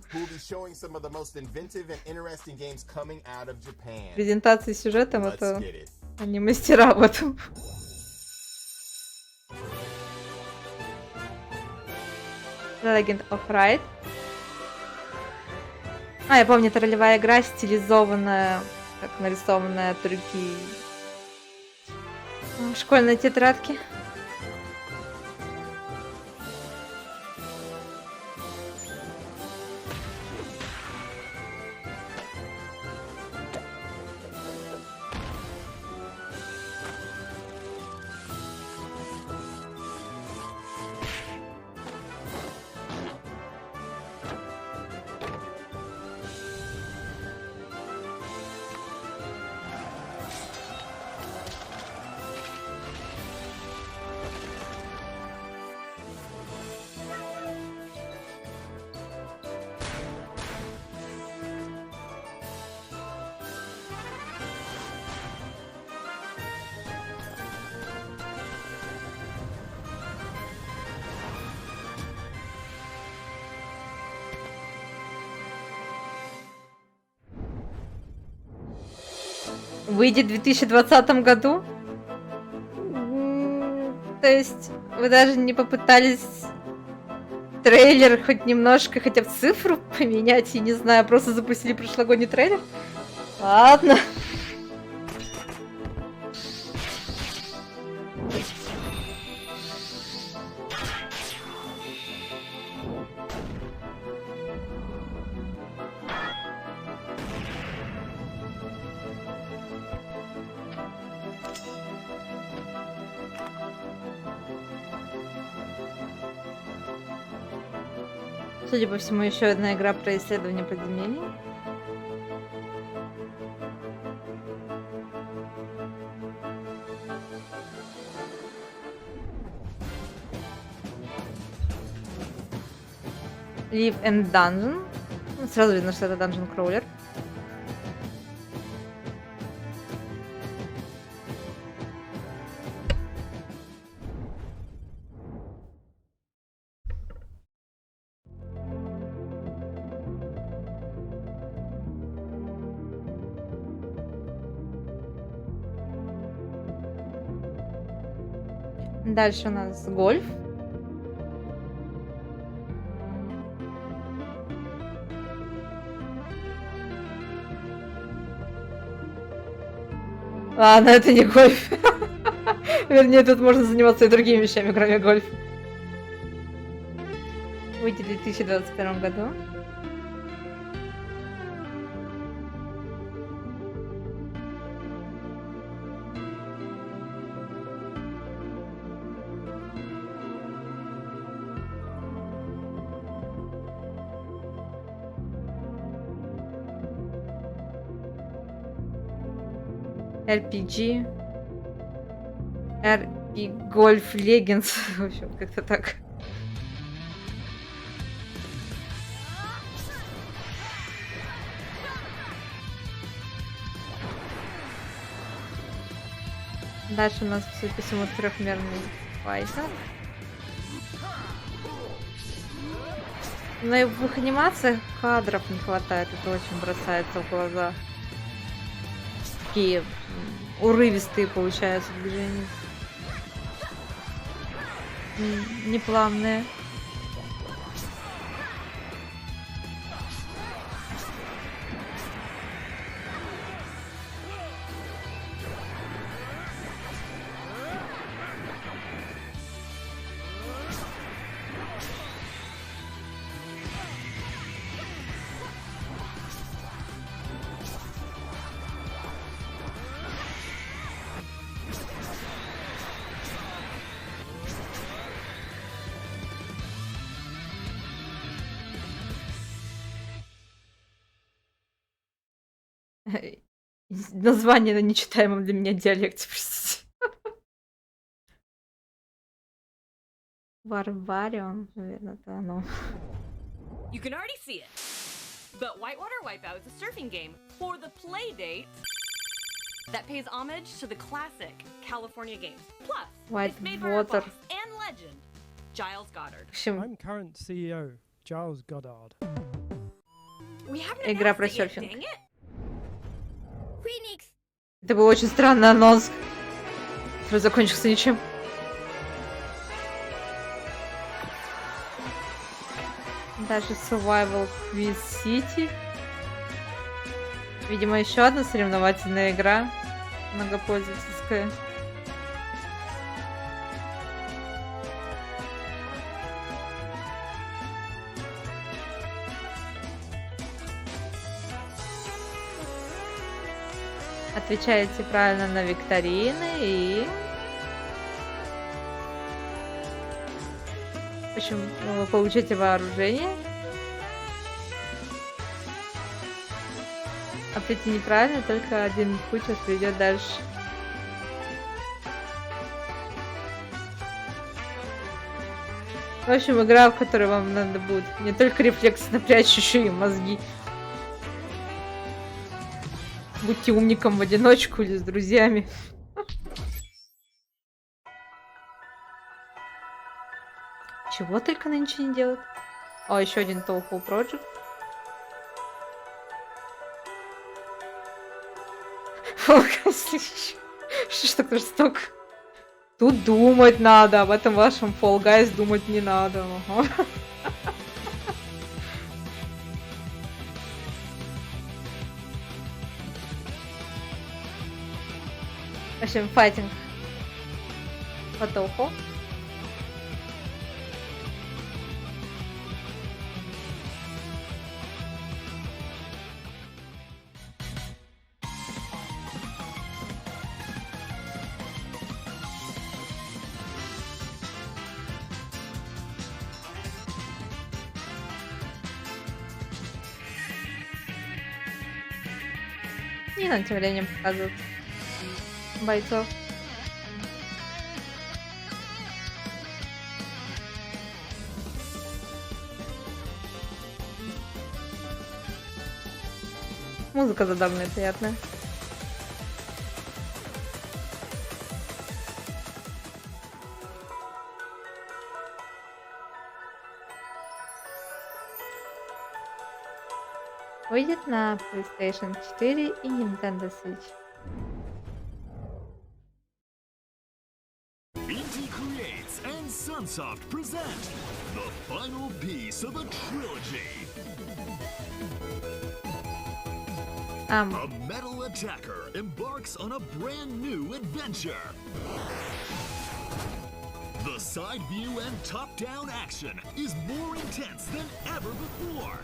[SPEAKER 1] Презентации сюжетом — это они мастера в этом. The Legend of Ride. Я помню, это ролевая игра, стилизованная, как нарисованная от руки в школьной тетрадке. Выйдет в 2020 году? То есть вы даже не попытались трейлер хоть немножко, хотя бы цифру поменять, я не знаю, просто запустили прошлогодний трейлер? Ладно. Судя по всему, еще одна игра про исследование подземелий. Live and Dungeon. Сразу видно, что это Dungeon Crawler. Дальше у нас гольф. Ладно, это не гольф. Вернее, тут можно заниматься и другими вещами, кроме гольфа. Выйдет в 2021 году. RPG. RP Golf Legends. В общем, как-то так. Дальше у нас, судя по всему, трехмерный файтер. Но и в их анимациях кадров не хватает. Это очень бросается в глаза. Такие урывистые получаются движения. Неплавные. Название на нечитаемом для меня диалекте, простите. Варварион, наверное, это оно.
[SPEAKER 9] You can already see it. But Whitewater Wipeout is a surfing game for the play date that pays homage to the classic California games. Plus, it's made by our boss and legend, Giles Goddard.
[SPEAKER 12] I'm current CEO, Giles Goddard.
[SPEAKER 9] We haven't
[SPEAKER 1] Игра про
[SPEAKER 9] announced it yet,
[SPEAKER 1] серфинг.
[SPEAKER 9] dang it.
[SPEAKER 1] Это был очень странный анонс, который закончился ничем. Даже Survival Quiz City. Видимо, еще одна соревновательная игра. Многопользовательская. Отвечаете правильно на викторины и... В общем, вы получите вооружение. Ответьте неправильно, только один путь вас приведет дальше. В общем, игра, в которой вам надо будет не только рефлекс напрячь, еще и мозги. Будьте умником в одиночку или с друзьями. Чего только нынче не делают. О, еще один Tofu Project. Что ж так жестоко? Тут думать надо, об этом вашем Fall Guys думать не надо. Ага. В общем, файтинг по Tofu. И нам тем временем показывают бойцов. Музыка задорная, приятная. Выйдет на PlayStation 4 и Nintendo Switch.
[SPEAKER 7] Inti Creates and Sunsoft present the final piece of a trilogy. A metal attacker embarks on a brand new adventure. The side view and top-down action is more intense than ever before.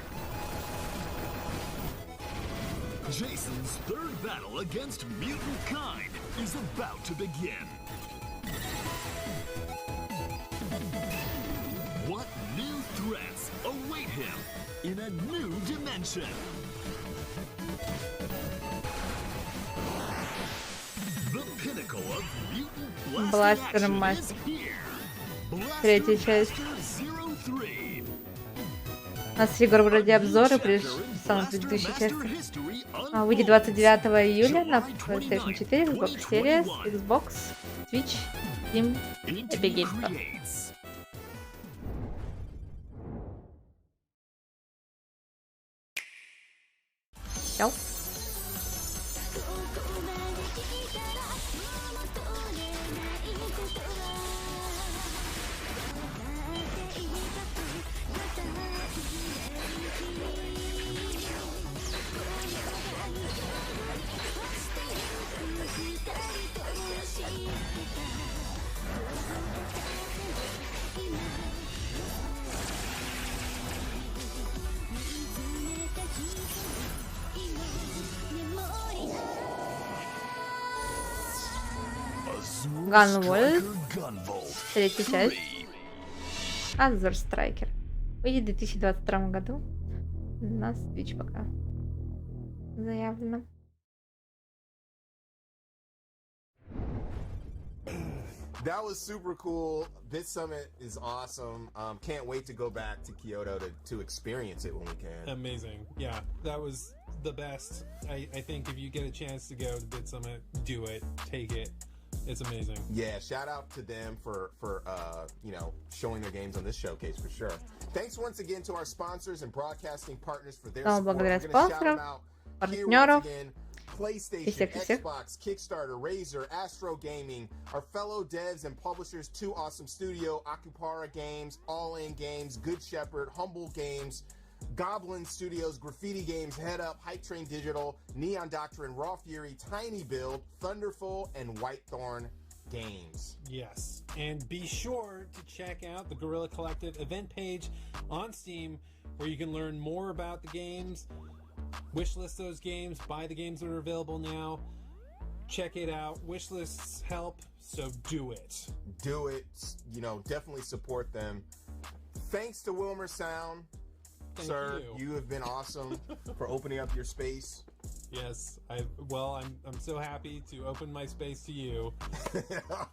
[SPEAKER 7] Jason's third battle against mutant kind is about to begin. What new threats await him in a new dimension? The pinnacle of mutant
[SPEAKER 1] Бластер Мастер. Третья часть. У нас игр вроде обзоры, прежде самой предыдущей части. Выйдет 29 июля на PlayStation 4, Xbox Series, Xbox, Switch, Steam, Epic Games Store. Чел. Gunvolt, третья часть. Azure Striker. Выйдет в 2022 году. На Switch пока заявлено.
[SPEAKER 2] That was super cool. This summit is awesome. Can't wait to go back to Kyoto to experience it when we can.
[SPEAKER 3] Amazing. Yeah, that was the best. I think if you get a chance to go to Bit Summit, do it. Take it. It's amazing.
[SPEAKER 2] Yeah, shout out to them for showing their games on this showcase for sure. Thanks once again to our sponsors and broadcasting partners for their support.
[SPEAKER 1] Благодаря
[SPEAKER 2] We're gonna shout them
[SPEAKER 1] спонсорам,
[SPEAKER 2] out here
[SPEAKER 1] партнеров.
[SPEAKER 2] once again. PlayStation, Xbox, Kickstarter, Razer, Astro Gaming, our fellow devs and publishers, Two Awesome Studio, Akupara Games, All In Games, Good Shepherd, Humble Games, Goblin Studios, Graffiti Games, Head Up, Hype Train Digital, Neon Doctrine, Raw Fury, Tiny Build, Thunderful, and Whitethorn Games.
[SPEAKER 3] Yes, and be sure to check out the Guerrilla Collective event page on Steam, where you can learn more about the games, wishlist those games, buy the games that are available now, check it out. Wishlists help, so do it.
[SPEAKER 2] Do it. Definitely support them. Thanks to Wilmer Sound.
[SPEAKER 3] Thank
[SPEAKER 2] Sir, you have been awesome for opening up your space.
[SPEAKER 3] Yes, I'm so happy to open my space to you.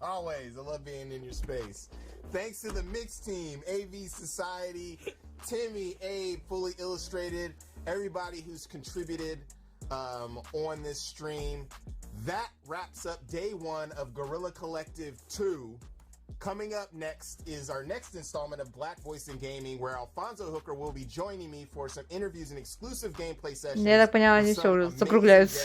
[SPEAKER 2] Always, I love being in your space. Thanks to the Mix Team, AV Society, Timmy, Abe, Fully Illustrated, everybody who's contributed on this stream. That wraps up day 1 of Guerrilla Collective 2. Coming up next is our next installment of Black Voice in Gaming, where Alfonso Hooker will be joining me for some interviews and exclusive gameplay sessions.
[SPEAKER 1] Я так поняла, они все уже закругляются.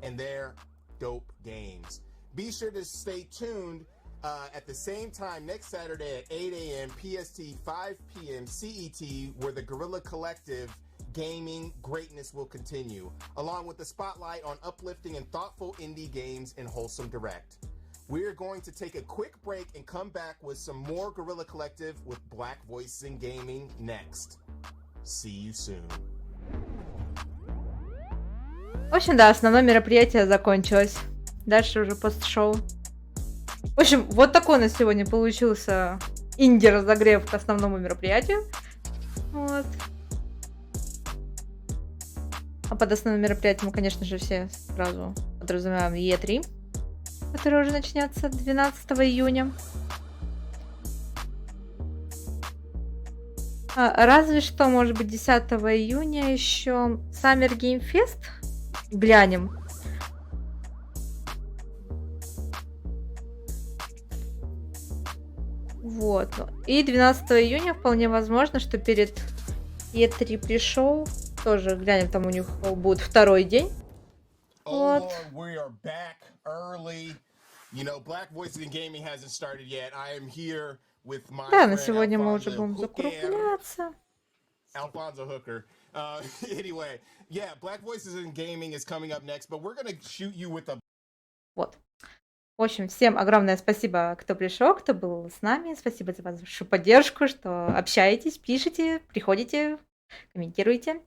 [SPEAKER 2] And their dope games. Be sure to stay tuned at the same time next Saturday at 8 a.m. PST, 5 p.m. CET, where the Guerrilla Collective gaming greatness will continue, along with the spotlight on uplifting and thoughtful indie games in Wholesome Direct. We're going to take a quick break and come back with some more Guerrilla Collective with Black Voices in Gaming next. See you soon.
[SPEAKER 1] В общем, да, основное мероприятие закончилось. Дальше уже пост-шоу. В общем, вот такой у нас сегодня получился инди-разогрев к основному мероприятию. Вот. А под основным мероприятием мы, конечно же, все сразу подразумеваем E3, который уже начнется 12 июня. Разве что, может быть, 10 июня еще Summer Game Fest глянем. Вот. И 12 июня вполне возможно, что перед E3 пришел, тоже глянем, там у них будет второй день. Вот. Да, на сегодня мы уже будем закругляться.
[SPEAKER 2] Alfonso Hooker. Anyway, yeah, Black Voices in Gaming is coming up next, but we're gonna shoot you with a...
[SPEAKER 1] Вот. В общем, всем огромное спасибо, кто пришел, кто был с нами. Спасибо за вашу поддержку, что общаетесь, пишете, приходите, комментируете.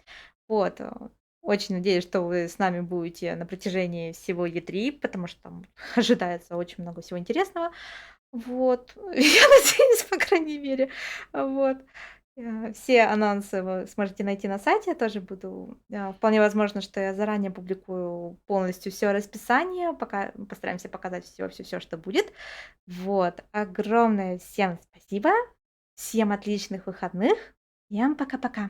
[SPEAKER 1] Вот. Очень надеюсь, что вы с нами будете на протяжении всего E3, потому что там ожидается очень много всего интересного. Вот. Я надеюсь, по крайней мере. Вот. Все анонсы вы сможете найти на сайте. Я тоже буду... Вполне возможно, что я заранее публикую полностью все расписание. Пока постараемся показать все, что будет. Вот. Огромное всем спасибо. Всем отличных выходных. Всем пока-пока.